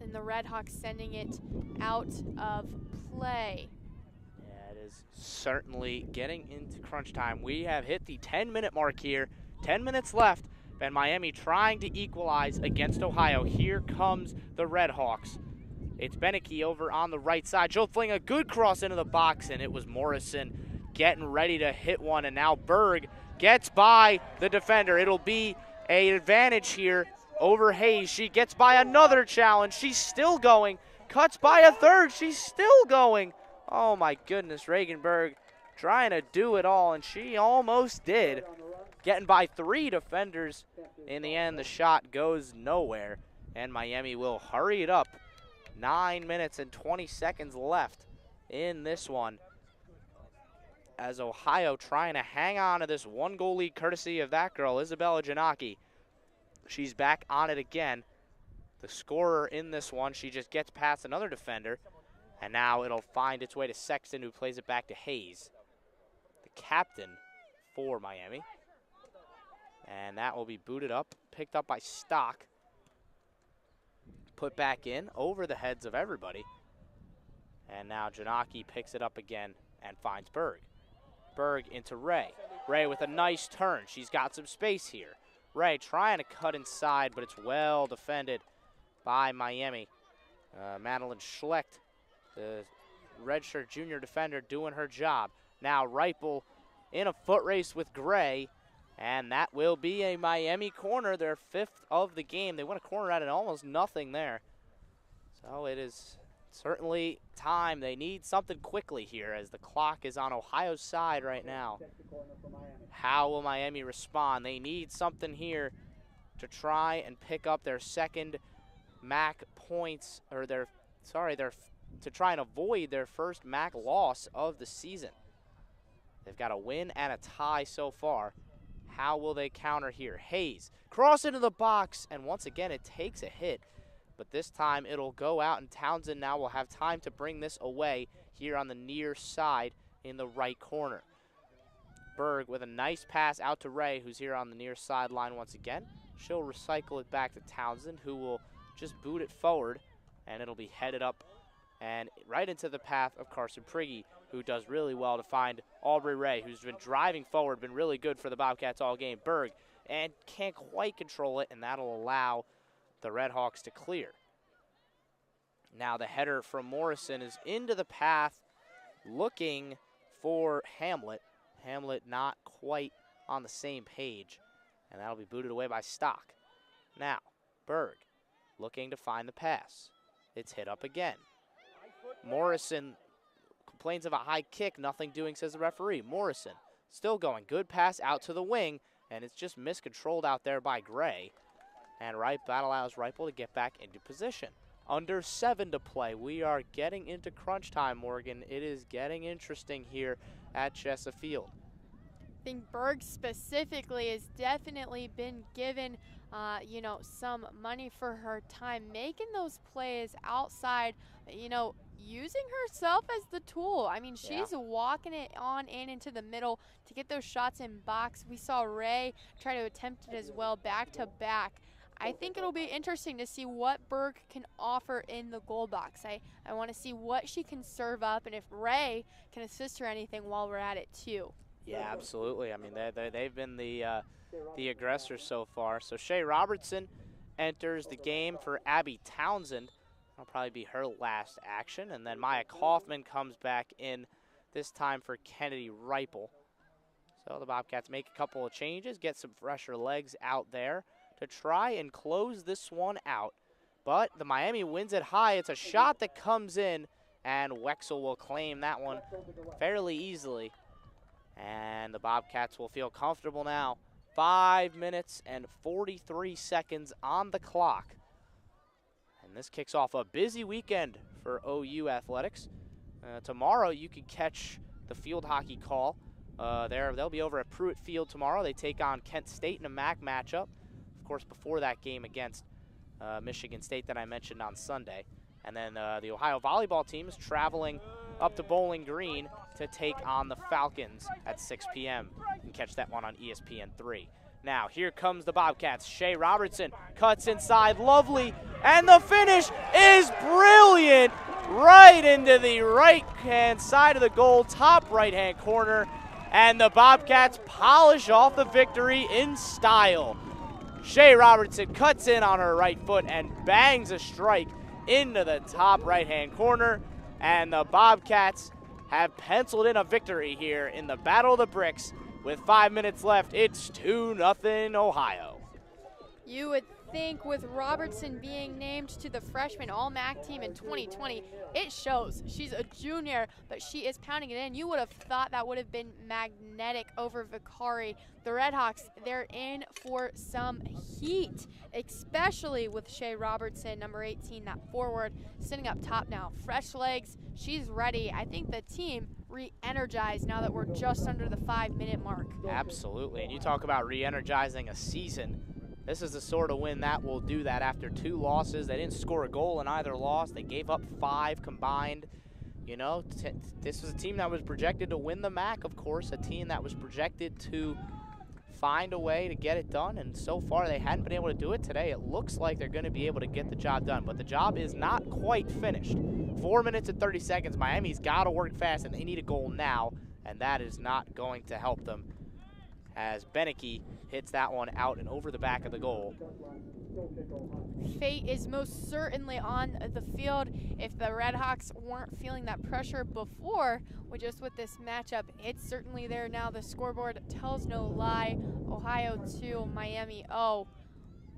and the Redhawks sending it out of play. Yeah, it is certainly getting into crunch time. We have hit the 10-minute mark here. 10 minutes left, and Miami trying to equalize against Ohio. Here comes the Redhawks. It's Beneke over on the right side. She'll fling a good cross into the box, and it was Morrison getting ready to hit one, and now Berg gets by the defender. It'll be an advantage here over Hayes. She gets by another challenge. She's still going. Cuts by a third. She's still going. Oh, my goodness. Reagan Berg trying to do it all, and she almost did. Getting by 3 defenders. In the end, the shot goes nowhere, and Miami will hurry it up. 9 minutes and 20 seconds left in this one, as Ohio trying to hang on to this 1-goal lead courtesy of that girl, Isabella Janaki. She's back on it again. The scorer in this one, she just gets past another defender, and now it'll find its way to Sexton, who plays it back to Hayes, the captain for Miami. And that will be booted up, picked up by Stock, put back in over the heads of everybody. And now Janaki picks it up again and finds Berg. Berg into Ray. Ray with a nice turn. She's got some space here. Ray trying to cut inside, but it's well defended by Miami. Madeline Schlecht, the redshirt junior defender, doing her job. Now Reipel in a foot race with Gray, and that will be a Miami corner, their 5th of the game. They won a corner out of almost nothing there. So it is certainly time. They need something quickly here as the clock is on Ohio's side right now. How will Miami respond? They need something here to try and pick up their second MAC points, or to try and avoid their first MAC loss of the season. They've got a win and a tie so far. How will they counter here? Hayes, cross into the box, and once again it takes a hit, but this time it'll go out, and Townsend now will have time to bring this away here on the near side in the right corner. Berg with a nice pass out to Ray, who's here on the near sideline once again. She'll recycle it back to Townsend, who will just boot it forward, and it'll be headed up and right into the path of Carson Prigge, who does really well to find Aubrey Ray, who's been driving forward, been really good for the Bobcats all game. Berg, and can't quite control it, and that'll allow the Redhawks to clear. Now the header from Morrison is into the path, looking for Hamlet. Hamlet not quite on the same page, and that'll be booted away by Stock. Now, Berg looking to find the pass. It's hit up again. Morrison complains of a high kick, nothing doing, says the referee. Morrison still going, good pass out to the wing, and it's just miscontrolled out there by Gray. And that allows Reipel to get back into position. Under 7 to play. We are getting into crunch time, Morgan. It is getting interesting here at Chesa Field. I think Berg specifically has definitely been given, some money for her time, making those plays outside, using herself as the tool. I mean, she's walking it on in into the middle to get those shots in box. We saw Ray try to attempt it as well, back to back. I think it'll be interesting to see what Berg can offer in the goal box. I want to see what she can serve up, and if Ray can assist her anything while we're at it too. Yeah, absolutely. I mean, they've been the aggressors so far. So Shea Robertson enters the game for Abby Townsend. That'll probably be her last action. And then Maya Kaufman comes back in, this time for Kennedy Reipel. So the Bobcats make a couple of changes, get some fresher legs out there to try and close this one out. But the Miami wins it high. It's a shot that comes in, and Wexel will claim that one fairly easily. And the Bobcats will feel comfortable now. 5 minutes and 43 seconds on the clock. And this kicks off a busy weekend for OU athletics. Tomorrow you can catch the field hockey call. They'll be over at Pruitt Field tomorrow. They take on Kent State in a MAC matchup. Of course, before that game against Michigan State that I mentioned on Sunday. And then the Ohio volleyball team is traveling up to Bowling Green to take on the Falcons at 6 p.m. You can catch that one on ESPN3. Now, here comes the Bobcats. Shea Robertson cuts inside, lovely, and the finish is brilliant, right into the right-hand side of the goal, top right-hand corner, and the Bobcats polish off the victory in style. Shea Robertson cuts in on her right foot and bangs a strike into the top right-hand corner, and the Bobcats have penciled in a victory here in the Battle of the Bricks. With 5 minutes left, it's 2-0 Ohio. You would think with Robertson being named to the freshman All-MAC team in 2020, it shows. She's a junior, but she is pounding it in. You would have thought that would have been magnetic over Vicari. The Redhawks, they're in for some heat, especially with Shea Robertson, number 18, that forward, sitting up top now. Fresh legs, she's ready. I think the team re-energized now that we're just under the 5-minute mark. Absolutely, and you talk about re-energizing a season. This is the sort of win that will do that after 2 losses. They didn't score a goal in either loss. They gave up 5 combined. You know, this was a team that was projected to win the MAC, of course, a team that was projected to find a way to get it done, and so far they hadn't been able to do it today. It looks like they're going to be able to get the job done, but the job is not quite finished. 4 minutes and 30 seconds. Miami's got to work fast, and they need a goal now, and that is not going to help them. as Beneke hits that one out and over the back of the goal. Fate is most certainly on the field. If the Redhawks weren't feeling that pressure before, with this matchup, it's certainly there now. The scoreboard tells no lie. Ohio 2, Miami 0.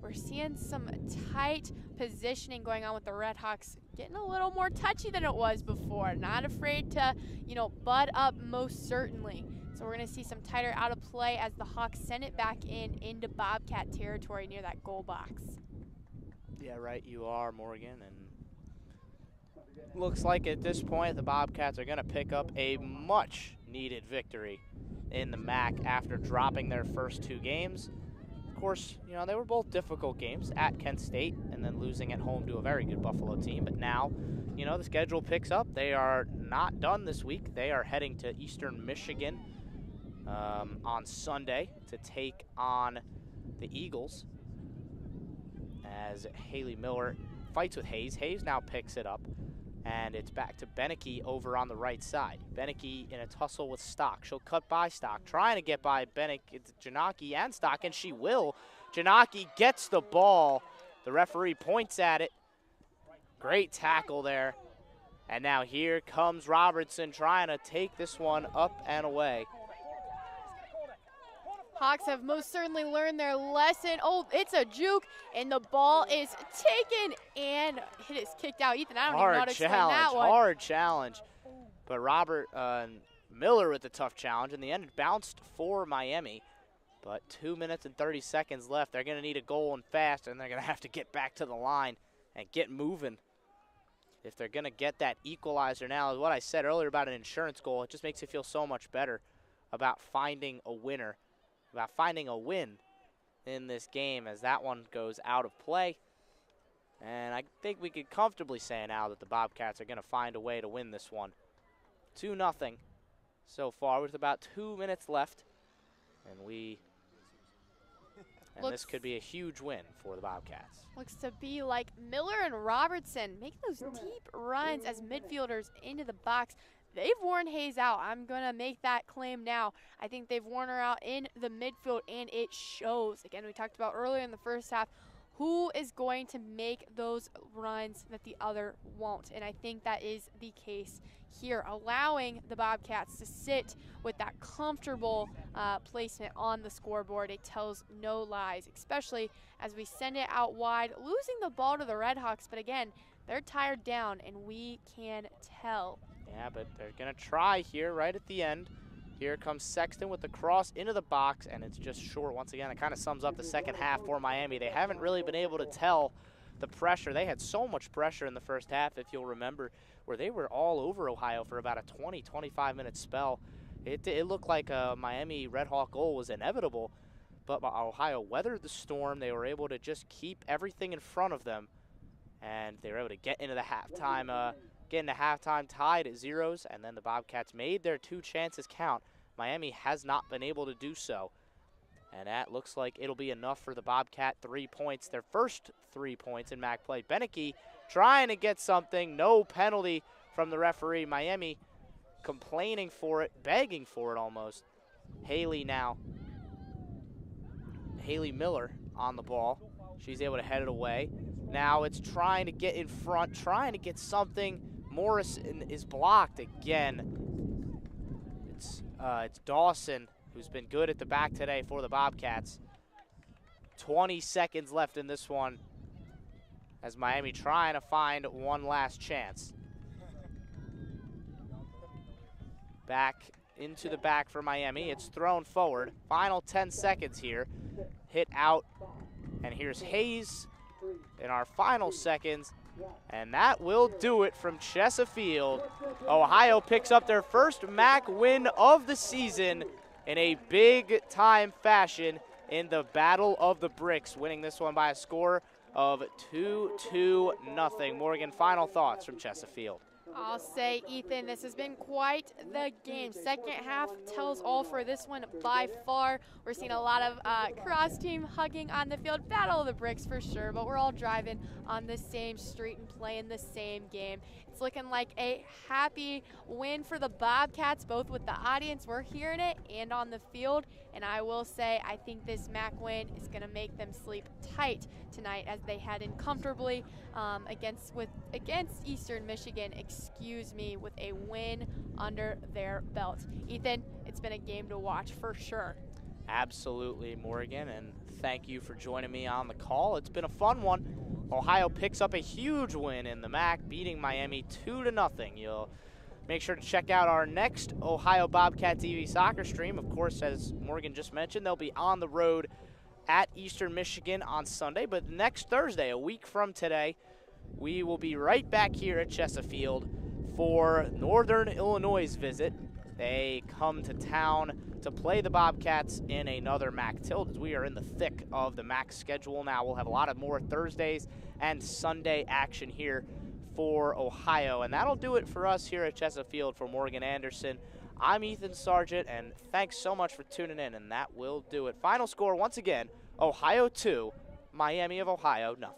We're seeing some tight positioning going on with the Redhawks, getting a little more touchy than it was before. Not afraid to, bud up most certainly. So we're going to see some tighter out of play as the Hawks send it back into Bobcat territory near that goal box. Yeah, right, you are, Morgan. And looks like at this point the Bobcats are going to pick up a much-needed victory in the MAC after dropping their first 2 games. Of course, they were both difficult games at Kent State and then losing at home to a very good Buffalo team. But now, the schedule picks up. They are not done this week. They are heading to Eastern Michigan on Sunday to take on the Eagles as Haley Miller fights with Hayes. Hayes now picks it up, and it's back to Beneke over on the right side. Beneke in a tussle with Stock. She'll cut by Stock, trying to get by Janaki and Stock, and she will. Janaki gets the ball. The referee points at it. Great tackle there. And now here comes Robertson trying to take this one up and away. Hawks have most certainly learned their lesson. Oh, it's a juke, and the ball is taken, and it is kicked out. Ethan, I don't even know how to explain that one. Hard challenge. But Robert Miller with the tough challenge. In the end, it bounced for Miami. But 2 minutes and 30 seconds left. They're going to need a goal and fast, and they're going to have to get back to the line and get moving. If they're going to get that equalizer now, what I said earlier about an insurance goal, it just makes you feel so much better about finding a winner, about finding a win in this game as that one goes out of play. And I think we could comfortably say now that the Bobcats are going to find a way to win this one. 2-0 so far with about 2 minutes left. And this could be a huge win for the Bobcats. Looks to be like Miller and Robertson making those deep runs as midfielders into the box. They've worn Hayes out. I'm going to make that claim now. I think they've worn her out in the midfield, and it shows. Again, we talked about earlier in the first half, who is going to make those runs that the other won't. And I think that is the case here, allowing the Bobcats to sit with that comfortable placement on the scoreboard. It tells no lies, especially as we send it out wide, losing the ball to the Redhawks. But again, they're tired down, and we can tell. Yeah, but they're going to try here right at the end. Here comes Sexton with the cross into the box, and it's just short. Once again, it kind of sums up the second half for Miami. They haven't really been able to tell the pressure. They had so much pressure in the first half, if you'll remember, where they were all over Ohio for about a 20, 25-minute spell. It looked like a Miami Red Hawk goal was inevitable, but Ohio weathered the storm. They were able to just keep everything in front of them, and they were able to get into the halftime tied at zeros, and then the Bobcats made their 2 chances count. Miami has not been able to do so, and that looks like it'll be enough for the Bobcat 3 points, their first 3 points in MAC play. Beneke trying to get something, no penalty from the referee. Miami complaining for it, begging for it almost. Haley Miller on the ball. She's able to head it away. Now it's trying to get in front, trying to get something. Morrison is blocked again. It's Dawson, who's been good at the back today for the Bobcats. 20 seconds left in this one as Miami trying to find one last chance. Back into the back for Miami. It's thrown forward. Final 10 seconds here. Hit out. And here's Hayes in our final seconds. And that will do it from Chesapeake. Ohio picks up their first MAC win of the season in a big-time fashion in the Battle of the Bricks, winning this one by a score of 2-0. Morgan, final thoughts from Chesapeake. I'll say, Ethan, this has been quite the game. Second half tells all for this one by far. We're seeing a lot of cross-team hugging on the field. Battle of the bricks for sure, but we're all driving on the same street and playing the same game. It's looking like a happy win for the Bobcats, both with the audience, we're hearing it, and on the field. And I will say, I think this MAC win is going to make them sleep tight tonight as they head in comfortably against Eastern Michigan, with a win under their belt. Ethan, it's been a game to watch for sure. Absolutely, Morgan, and thank you for joining me on the call. It's been a fun one. Ohio picks up a huge win in the MAC, beating Miami 2-0. You'll make sure to check out our next Ohio Bobcat TV soccer stream. Of course, as Morgan just mentioned, they'll be on the road at Eastern Michigan on Sunday, but next Thursday, a week from today, we will be right back here at Chesafield for Northern Illinois' visit. They come to town to play the Bobcats in another MAC tilt, as we are in the thick of the MAC schedule now. We'll have a lot of more Thursdays and Sunday action here for Ohio, and that'll do it for us here at Chesafield. For Morgan Anderson, I'm Ethan Sargent, and thanks so much for tuning in, and that will do it. Final score, once again, Ohio 2, Miami of Ohio 0.